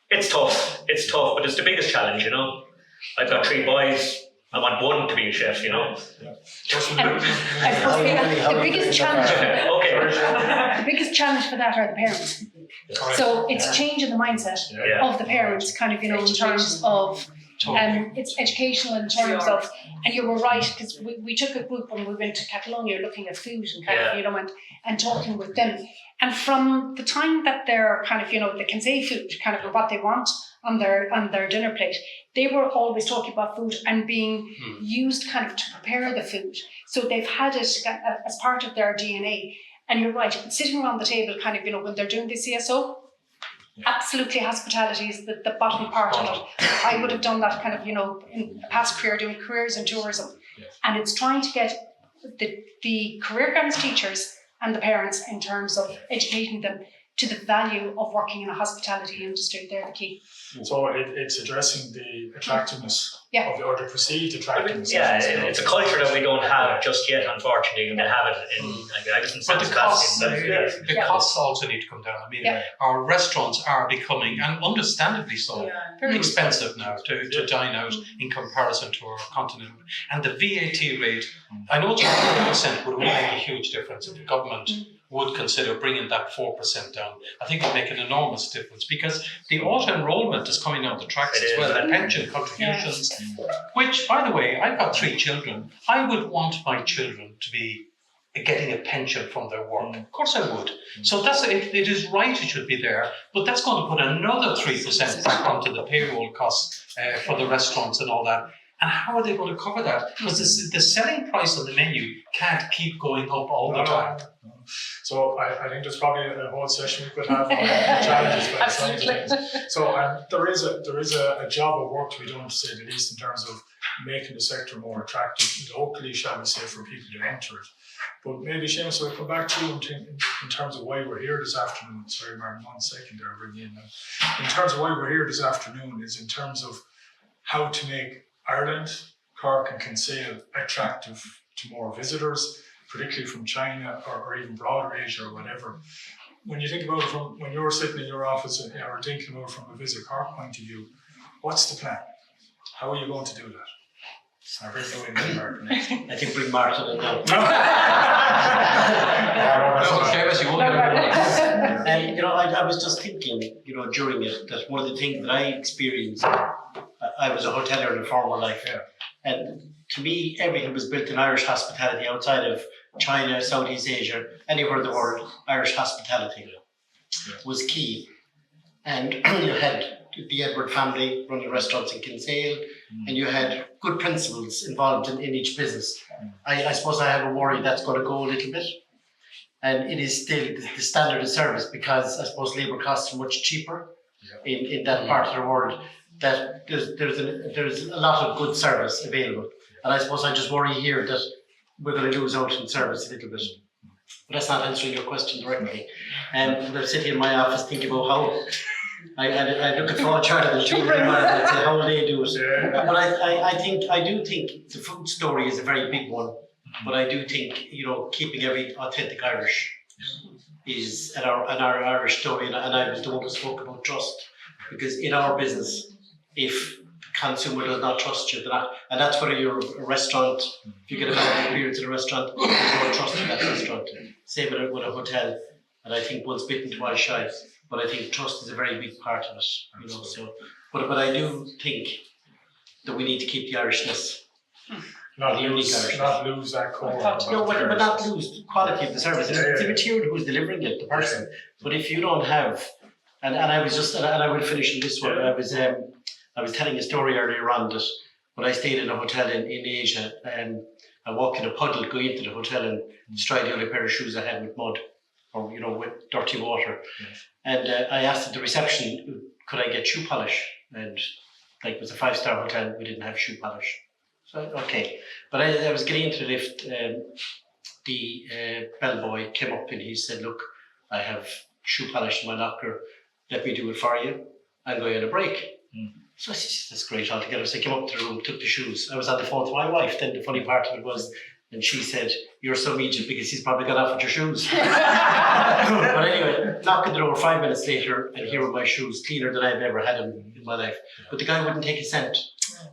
it's tough, but it's the biggest challenge, I've got 3 boys. I want one to be a chef, I suppose the biggest challenge. The biggest challenge for that are the parents. So it's changing the mindset of the parents, kind of, in terms of it's educational in terms of, and you were right, because we took a group when we went to Catalonia looking at food and kind of, and talking with them. And from the time that they're kind of, they can say food, kind of what they want on their dinner plate, they were always talking about food and being used kind of to prepare the food. So they've had it as part of their DNA. And you're right, sitting around the table kind of, when they're doing the CSO, absolutely hospitality is the bottom part of it. I would have done that kind of, in a past career, doing careers in tourism. And it's trying to get the career guidance teachers and the parents in terms of educating them to the value of working in a hospitality industry. They're the key. So it's addressing the attractiveness or the perceived attractiveness. It's a culture that we don't have just yet, unfortunately. We have it in, I was in San Sebastian. The costs also need to come down. I mean, our restaurants are becoming, and understandably so, very expensive now to dine out in comparison to our continent. And the VAT rate, I know it's 4% would make a huge difference if the government would consider bringing that 4% down. I think it would make an enormous difference because the auto-enrollment is coming down the tracks as well, and pension contributions, which, by the way, I've got 3 children. I would want my children to be getting a pension from their work. Of course I would. So it is right, it should be there, but that's going to put another 3% back onto the payroll costs for the restaurants and all that. And how are they going to cover that? Because the selling price on the menu can't keep going up all the time. So I think there's probably a whole session we could have on challenges. But so there is a job of work to be done, to say the least, in terms of making the sector more attractive locally, shall we say, for people to enter it. But maybe, Seamus, I'll come back to you in terms of why we're here this afternoon. Sorry, Martin, 1 second there, I'll bring you in now. In terms of why we're here this afternoon is in terms of how to make Ireland, Cork and Kinsale attractive to more visitors, particularly from China or even broader Asia or whatever. When you think about it from when you're sitting in your office or thinking about it from a Visit Cork point of view, what's the plan? How are you going to do that? I bring you in, Martin. I think bring Martin in now. And I was just thinking, during it, that one of the things that I experienced, I was a hotelier in a former life, and to me, everything was built in Irish hospitality outside of China, Southeast Asia, anywhere in the world. Irish hospitality was key, and you had the Edward family running restaurants in Kinsale, and you had good principles involved in each business. I suppose I have a worry that's going to go a little bit, and it is still the standard of service, because I suppose labour costs are much cheaper in that part of the world. That there's a lot of good service available, and I suppose I just worry here that we're going to lose out in service a little bit. But that's not answering your question directly. And I'm sitting in my office thinking about how I look at all charitable children and say how they do it. But I do think the food story is a very big one. But I do think keeping every authentic Irish is an Irish story, and I was the one who spoke about trust, because in our business, if the consumer does not trust you, and that's whether you're a restaurant, if you get a bad experience in a restaurant, there's no trust in that restaurant. Same with a hotel, and I think once bitten, twice shy. But I think trust is a very big part of it, So, but I do think that we need to keep the Irishness. Not lose that core. No, but not lose the quality of the service. It's immaterial who's delivering it, the person. But if you don't have, and I was just, and I will finish in this one. I was telling a story earlier on that when I stayed in a hotel in Asia, I walked in a puddle going into the hotel and destroyed the only pair of shoes I had with mud, or with dirty water. And I asked at the reception, could I get shoe polish? And it was a 5-star hotel, we didn't have shoe polish. So, okay. But I was getting into the lift, the bellboy came up and he said, look, I have shoe polish in my locker, let me do it for you. I'm going on a break. So I said, that's great altogether. So I came up to the room, took the shoes. I was on the phone to my wife. Then the funny part of it was, and she said, you're so immediate because he's probably got off with your shoes. But anyway, knock at the door 5 minutes later, and here were my shoes, cleaner than I've ever had them in my life. But the guy wouldn't take a cent.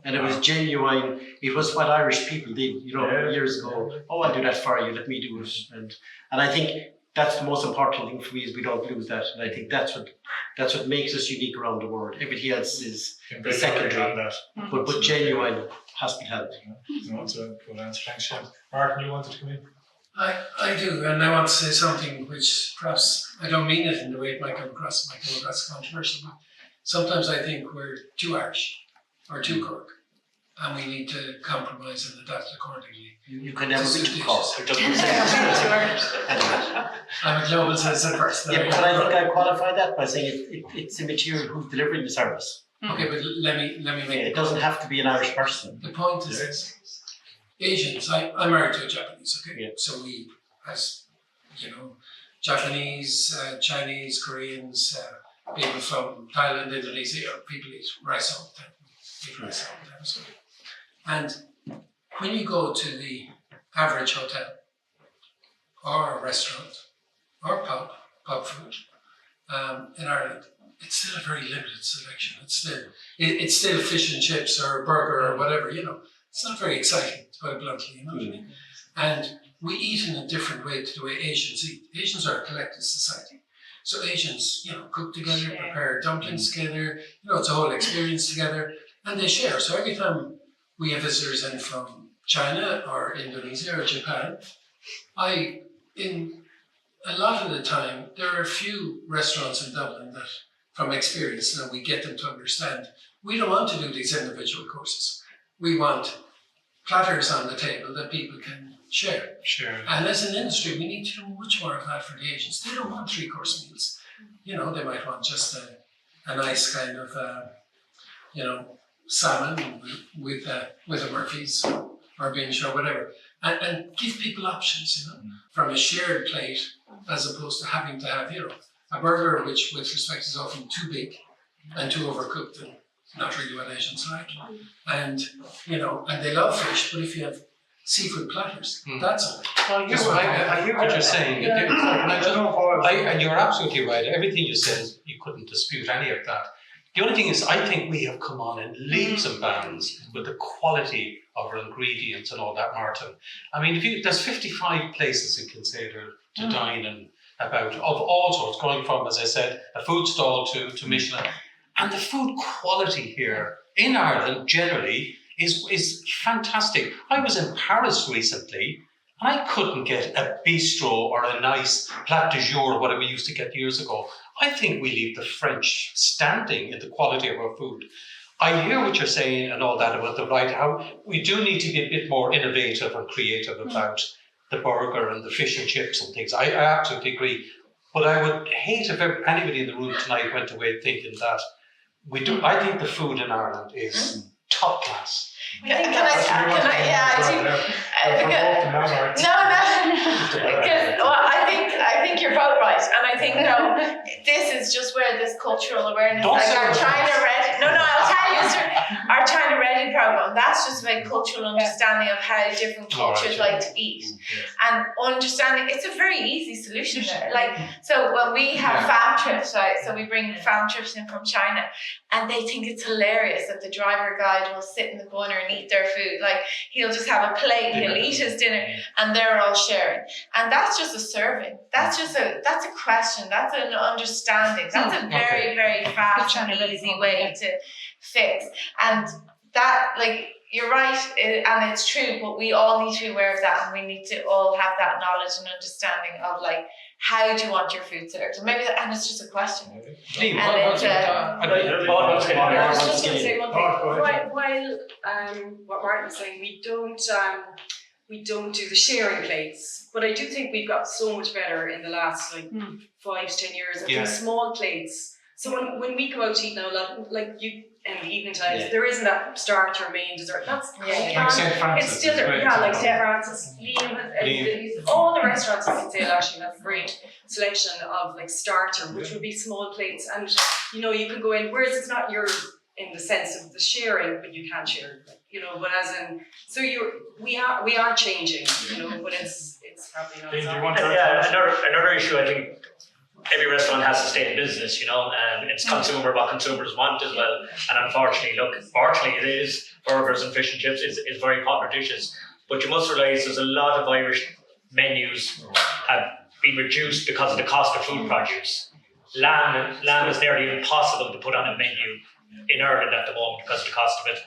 And it was genuine. It was what Irish people did, years ago. Oh, I'll do that for you. Let me do it. And I think that's the most important thing for me, is we don't lose that. And I think that's what makes us unique around the world. Everything else is secondary, but genuine hospitality. No, that's a good answer. Thanks, Sean. Martin, you wanted to come in? I do, and I want to say something which perhaps I don't mean it in the way it might come across controversial, but sometimes I think we're too Irish or too Cork, and we need to compromise and adapt accordingly. You can never be too Cork. I'm a global citizen first. Yeah, but I think I qualify that by saying it's immaterial who's delivering the service. Okay, but let me make it doesn't have to be an Irish person. The point is this. Asians, I'm married to a Japanese, okay? Yeah. So we, as Japanese, Chinese, Koreans, people from Thailand, Indonesia, people eat rice all the time. So. And when you go to the average hotel or a restaurant or pub food in Ireland, it's still a very limited selection. It's still fish and chips or a burger or whatever, It's not very exciting, to put it bluntly, what I mean? And we eat in a different way to the way Asians eat. Asians are a collective society. So Asians, cook together, prepare dumplings together, it's a whole experience together, and they share. So every time we have visitors in from China or Indonesia or Japan, in a lot of the time, there are a few restaurants in Dublin that, from experience, we get them to understand, we don't want to do these individual courses. we want platters on the table that people can share. Sure. And as an industry, we need to do much more of that for the Asians. They don't want 3-course meals. You know, they might want just a nice kind of, salmon with a Murphy's or binge or whatever. And give people options, from a shared plate as opposed to having to have, a burger which, with respect, is often too big and too overcooked and not really what Asians like. And, and they love fish, but if you have seafood platters, that's all. I hear what you're saying. And you're absolutely right. Everything you said, you couldn't dispute any of that. The only thing is, I think we have come on in leaps and bounds with the quality of our ingredients and all that, Martin. I mean, there's 55 places in Kinsale to dine and about, of all sorts, going from, as I said, a food stall to Michelin. And the food quality here in Ireland generally is fantastic. I was in Paris recently, and I couldn't get a bistro or a nice plat du jour, whatever we used to get years ago. I think we leave the French standing in the quality of our food. I hear what you're saying and all that about the right, how we do need to be a bit more innovative and creative about the burger and the fish and chips and things. I absolutely agree. But I would hate if anybody in the room tonight went away thinking that I think the food in Ireland is top class. I think you're both right, and I think this is just where this cultural awareness, like our China Ready. I'll tell you, our China Ready program. That's just about cultural understanding of how different cultures like to eat, and understanding. It's a very easy solution there. Like, so when we have fam trips, right? So we bring fam trips in from China, and they think it's hilarious that the driver guide will sit in the corner and eat their food. Like, he'll just have a plate, he'll eat his dinner, and they're all sharing. And that's just a serving. That's a question. That's an understanding. That's a very, very fast and easy way to fix. And that, like, you're right, and it's true, but we all need to be aware of that, and we need to all have that knowledge and understanding of, like, how do you want your food served? And and it's just a question. I was just going to say one thing. While what Martin was saying, we don't do the sharing plates, but I do think we've got so much better in the last 5 to 10 years at these small plates. So when we go out to eat now, like you in the evening times, there isn't that starter, main, dessert. That's like St. Francis. It's still there. Yeah, like St. Francis, Liam, all the restaurants in Kinsale actually have a great selection of like starter, which would be small plates, and you can go in. Whereas it's not in the sense of the sharing, but you can share. But as in, so we are changing. But it's probably not. Do you want to another issue, I think. Every restaurant has to stay in business, and it's what consumers want as well. And unfortunately, it is burgers and fish and chips is very popular dishes. But you must realise there's a lot of Irish menus have been reduced because of the cost of food produce. Lamb is nearly impossible to put on a menu in Ireland at the moment because of the cost of it.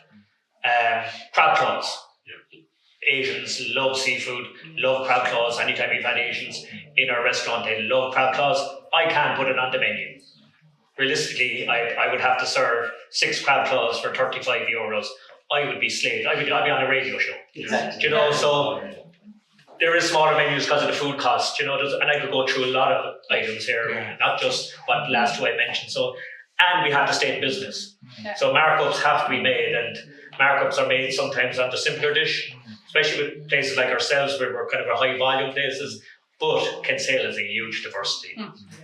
Crab claws. Asians love seafood, love crab claws. Anytime we've had Asians in our restaurant, they love crab claws. I can't put it on the menu. Realistically, I would have to serve 6 crab claws for €35. I would be slaved. I'd be on a radio show. Exactly. So there is smaller menus because of the food cost. And I could go through a lot of items here, not just what the last 2 I mentioned. And we have to stay in business. So markups have to be made, and markups are made sometimes on the simpler dish, especially with places like ourselves where we're kind of a high volume places. But Kinsale is a huge diversity.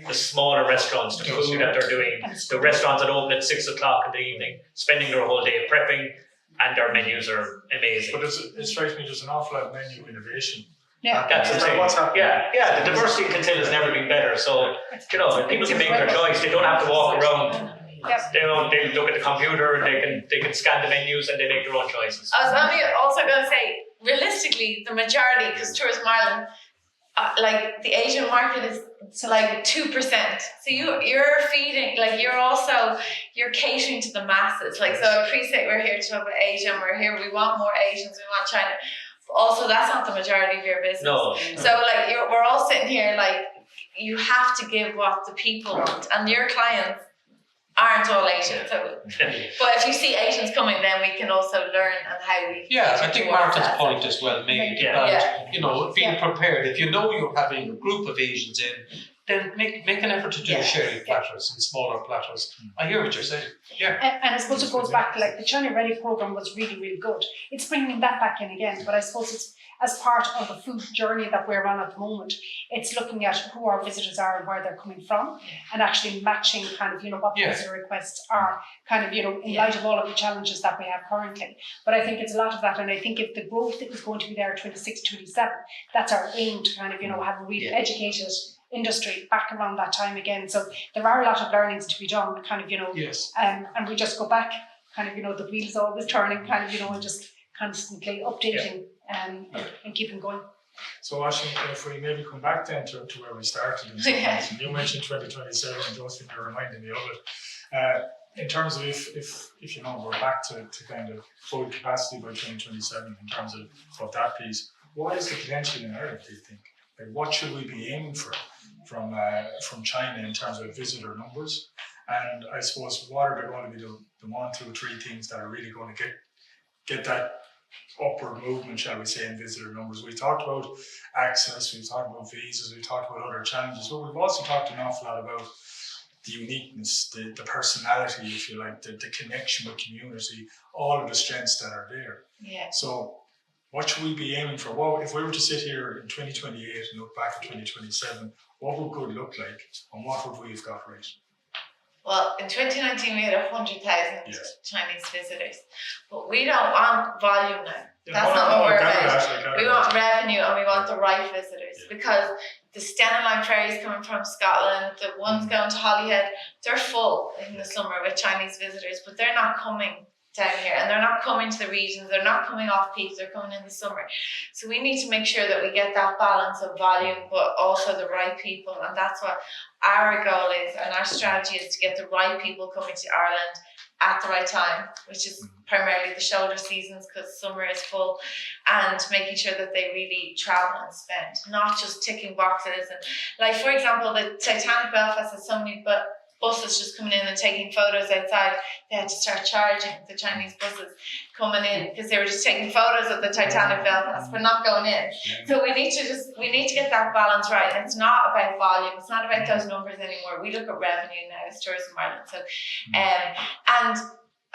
The smaller restaurants, the food that they're doing, the restaurants that open at 6 o'clock in the evening, spending their whole day prepping, and their menus are amazing. But it strikes me there's an awful lot of menu innovation. Yeah, that's insane. What's happening? Yeah, the diversity in Kinsale has never been better. So, people can make their choice. They don't have to walk around. They look at the computer, they can scan the menus, and they make their own choices. I was also going to say, realistically, the majority, because Tourism Ireland, like the Asian market is like 2%. So you're feeding, like you're catering to the masses. Like, so I appreciate we're here to talk about Asia, and we want more Asians, we want China. But also, that's not the majority of your business. No. So like we're all sitting here like, you have to give what the people want, and your clients aren't all Asian. So, but if you see Asians coming, then we can also learn and how we. Yeah, I cater think towards Martin's that. point as well made about being prepared. If you know you're having a group of Asians in, then make an effort to do sharing platters and smaller platters. I hear what you're saying. Yeah. And I suppose it goes back to like the China Ready program was really, really good. It's bringing that back in again, but I suppose it's as part of the food journey that we're on at the moment. It's looking at who our visitors are and where they're coming from, and actually matching kind of, what the visitor requests are, kind of, in light of all of the challenges that we have currently. But I think it's a lot of that, and I think if the growth is going to be there 26, 27, that's our aim to kind of, have a really educated industry back around that time again. So there are a lot of learnings to be done, kind of, and we just go back, kind of, the wheels always turning, kind of, and just constantly updating and keeping going. So Ashley, if we maybe come back then to where we started, you mentioned 2027, and Josephine, you're reminding me of it. In terms of if we're back to kind of full capacity by 2027 in terms of that piece, what is the potential in Ireland, do you think? Like, what should we be aiming for from China in terms of visitor numbers? And I suppose what are going to be the 1, 2, 3 things that are really going to get that upward movement, shall we say, in visitor numbers? We talked about access, we've talked about visas, we've talked about other challenges, but we've also talked an awful lot about the uniqueness, the personality, if you like, the connection with community, all of the strengths that are there. Yeah. So what should we be aiming for? Well, if we were to sit here in 2028 and look back at 2027, what would good look like, and what would we have got right? Well, in 2019 we had 100,000 Chinese visitors, but we don't want volume now. That's not what we're about. We want revenue, and we want the right visitors, because the Stena Line ferries coming from Scotland, the ones going to Holyhead, they're full in the summer with Chinese visitors, but they're not coming down here, and they're not coming to the regions, they're not coming off peaks, they're coming in the summer. So we need to make sure that we get that balance of volume, but also the right people, and that's what our goal is, and our strategy is to get the right people coming to Ireland at the right time, which is primarily the shoulder seasons, because summer is full, and making sure that they really travel and spend, not just ticking boxes. And like, for example, the Titanic Belfast has so many buses just coming in and taking photos outside. They had to start charging the Chinese buses coming in, because they were just taking photos of the Titanic Belfast but not going in. So we need to get that balance right. And it's not about volume, it's not about those numbers anymore. We look at revenue now as Tourism Ireland. So and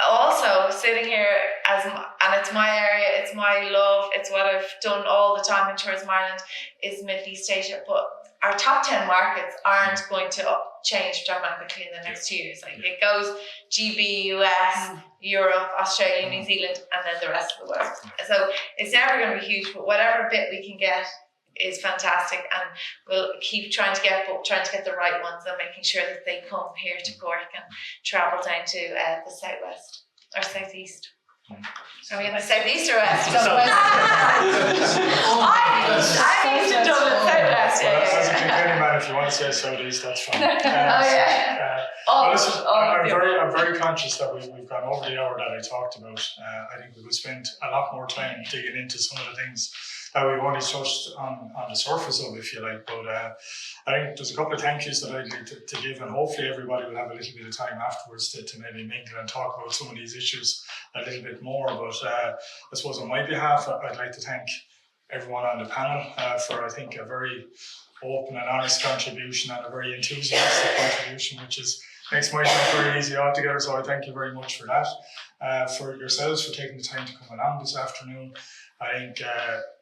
also sitting here and it's my area, it's my love, it's what I've done all the time in Tourism Ireland, is Middle East Asia. But our top 10 markets aren't going to change dramatically in the next 2 years. Like, it goes GB, US, Europe, Australia, New Zealand, and then the rest of the world. So it's never going to be huge, but whatever bit we can get is fantastic, and we'll keep trying to get the right ones, and making sure that they come here to Cork and travel down to the southwest or southeast. Are we in the southeast or west? I need to Dublin southwest. If you want to say southeast, that's fine. I'm very conscious that we've gone over the hour that I talked about. I think we would spend a lot more time digging into some of the things that we've only touched on the surface of, if you like. But I think there's a couple of thank yous that I'd like to give, and hopefully everybody will have a little bit of time afterwards to maybe mingle and talk about some of these issues a little bit more. But I suppose on my behalf, I'd like to thank everyone on the panel for, I think, a very open and honest contribution, and a very enthusiastic contribution, which makes my job very easy altogether. So I thank you very much for that. For yourselves, for taking the time to come along this afternoon. I think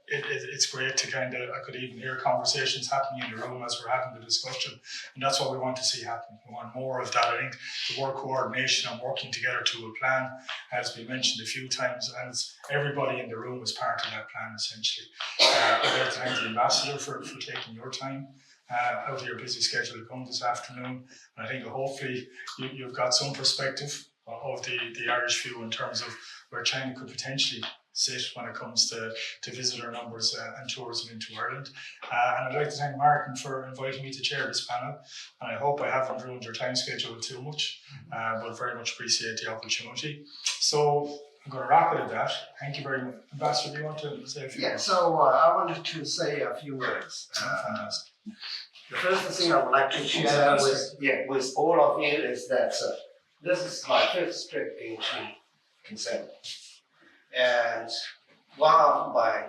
it's great to I could even hear conversations happening in the room as we're having the discussion, and that's what we want to see happen. We want more of that. I think the work coordination and working together to a plan, as we mentioned a few times, and everybody in the room is part of that plan, essentially. I'd like to thank the Ambassador for taking your time out of your busy schedule to come this afternoon, and I think hopefully you've got some perspective of the Irish view in terms of where China could potentially sit when it comes to visitor numbers and tourism into Ireland. And I'd like to thank Martin for inviting me to chair this panel. And I hope I haven't ruined your time schedule too much, but very much appreciate the opportunity. So I'm going to wrap it at that. Thank you very much. Ambassador, do you want to say a few words? So I wanted to say a few words. Fantastic. The first thing I would like to share with all of you is that this is my fifth trip into Kinsale. And one of my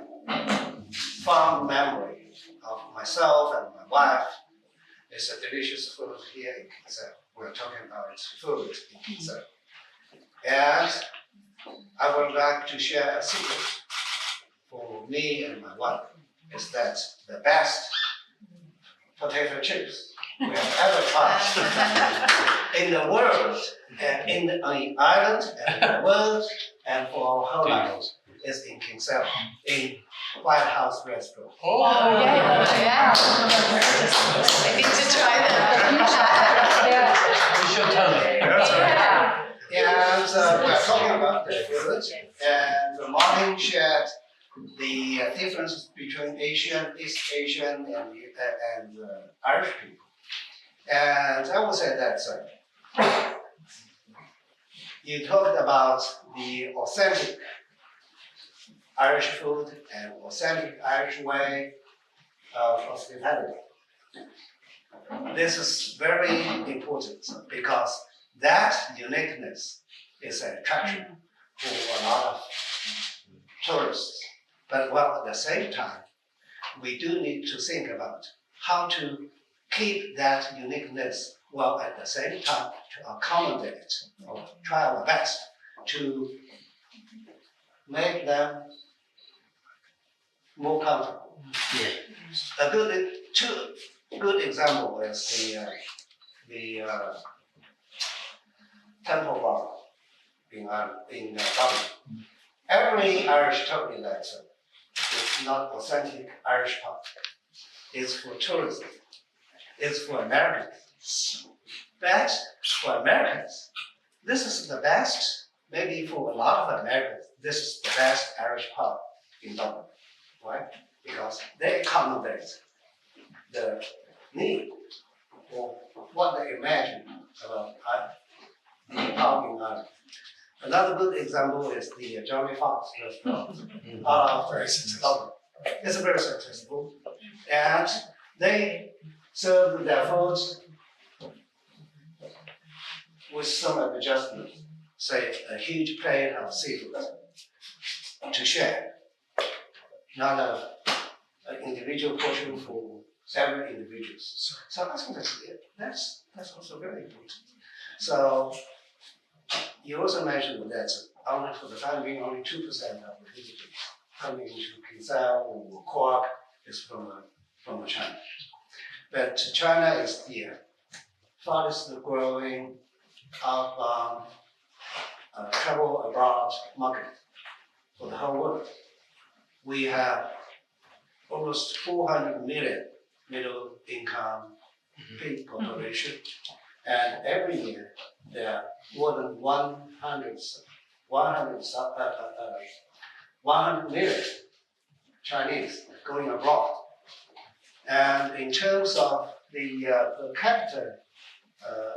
fond memory of myself and my wife is a delicious food here in Kinsale. We're talking about food in Kinsale. And I would like to share a secret for me and my wife is that the best potato chips we have ever tried in the world and on the island and in the world and for our whole life is in Kinsale, in White House restaurant. Oh, yeah. I need to try that. You should tell them. That's right. And we're talking about the food, and the Martin shared the differences between Asian, East Asian, and Irish people. And I would say that you talked about the authentic Irish food and authentic Irish way of hospitality. This is very important because that uniqueness is an attraction for a lot of tourists. But while at the same time, we do need to think about how to keep that uniqueness while at the same time to accommodate or try our best to make them more comfortable. Two good example is the Temple Bar in Dublin. Every Irish told me that it's not authentic Irish pub. It's for tourism. It's for Americans. But for Americans, this is the best. Maybe for a lot of Americans, this is the best Irish pub in Dublin. Why? Because they accommodate the need or what they imagine about the pub in Ireland. Another good example is the Johnny Fox restaurant out of Dublin. It's very successful, and they serve their food with some adjustment. Say a huge plate of seafood to share, not an individual portion for several individuals. So I think that's also very important. So you also mentioned that only for the time being, only 2% of the visitors coming into Kinsale or Cork is from China. But China is the fastest growing outbound travel abroad market for the whole world. We have almost 400 million middle income people population, and every year there are more than 100 million Chinese going abroad. And in terms of the per capita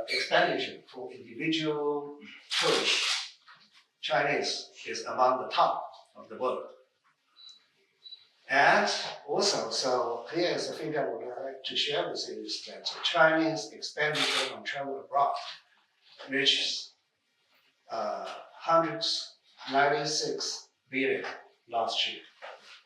expenditure for individual tourists, Chinese is among the top of the world. And also, so here is a figure I would like to share with you is that Chinese expenditure on travel abroad reaches 196 billion last year,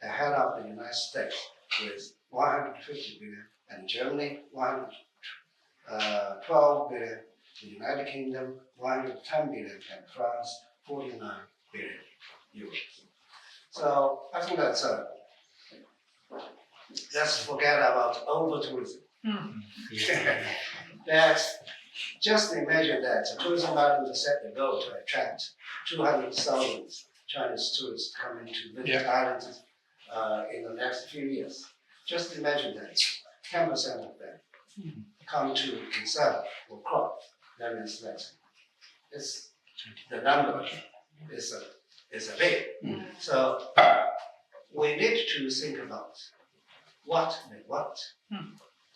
ahead of the United States with 150 billion, and Germany 112 billion, the United Kingdom 110 billion, and France 49 billion euros. So I think let's forget about over-tourism. That's just imagine that tourism island set the goal to attract 200,000 Chinese tourists coming to visit islands in the next few years. Just imagine that 10% of them come to Kinsale or Cork. That means that the number is a big. So we need to think about what they want,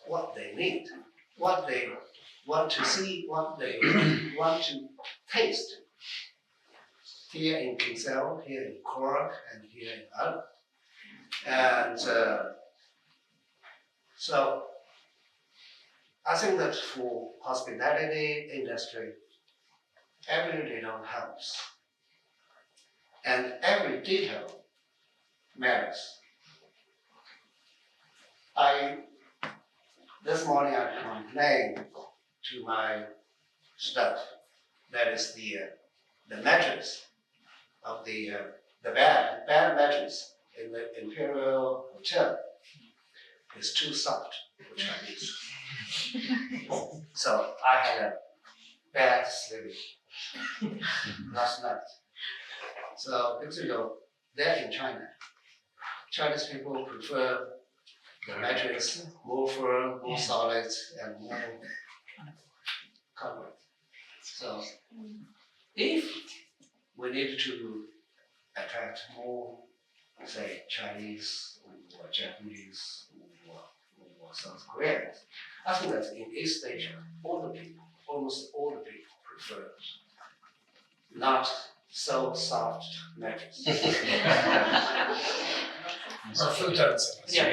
what they need, what they want to see, what they want to taste. Here in Kinsale, here in Cork, and here in Ireland. And so I think that for hospitality industry, every little helps. And every detail matters. This morning I complained to my staff, that is the mattress of the bed mattress in the Imperial Hotel is too soft for Chinese. So I had a bad sleep last night. So because they're in China. Chinese people prefer the mattress more firm, more solid, and more comfort. So if we need to attract more, say, Chinese or Japanese or South Koreans, I think that in East Asia, almost all the people prefer not so soft mattress. Or futons. Yeah,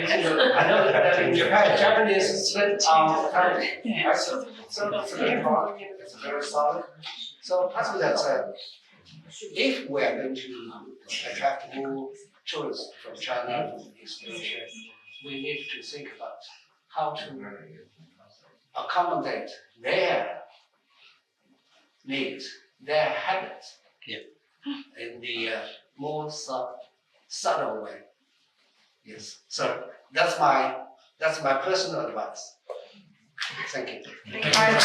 I know that in Japan, Japanese is split family. Right? So it's very solid. So I think that if we are going to attract more tourists from China, from East Asia, we need to think about how to accommodate their needs, their habits, in the more subtle way. Yes. So that's my personal advice. Thank you. Thank you very much.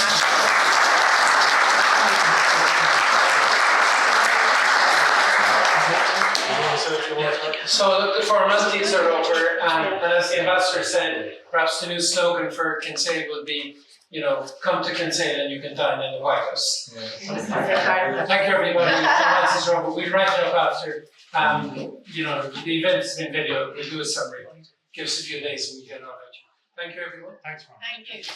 So look, the formalities are over, and as the ambassador said, perhaps the new slogan for Kinsale will be, come to Kinsale and you can dine in the White House. Thank you everybody. The formalities are over. We'll write it up after. The event's been videoed. We'll do a summary. Give us a few days and we get it all right. Thank you everyone. Thanks, man. Thank you.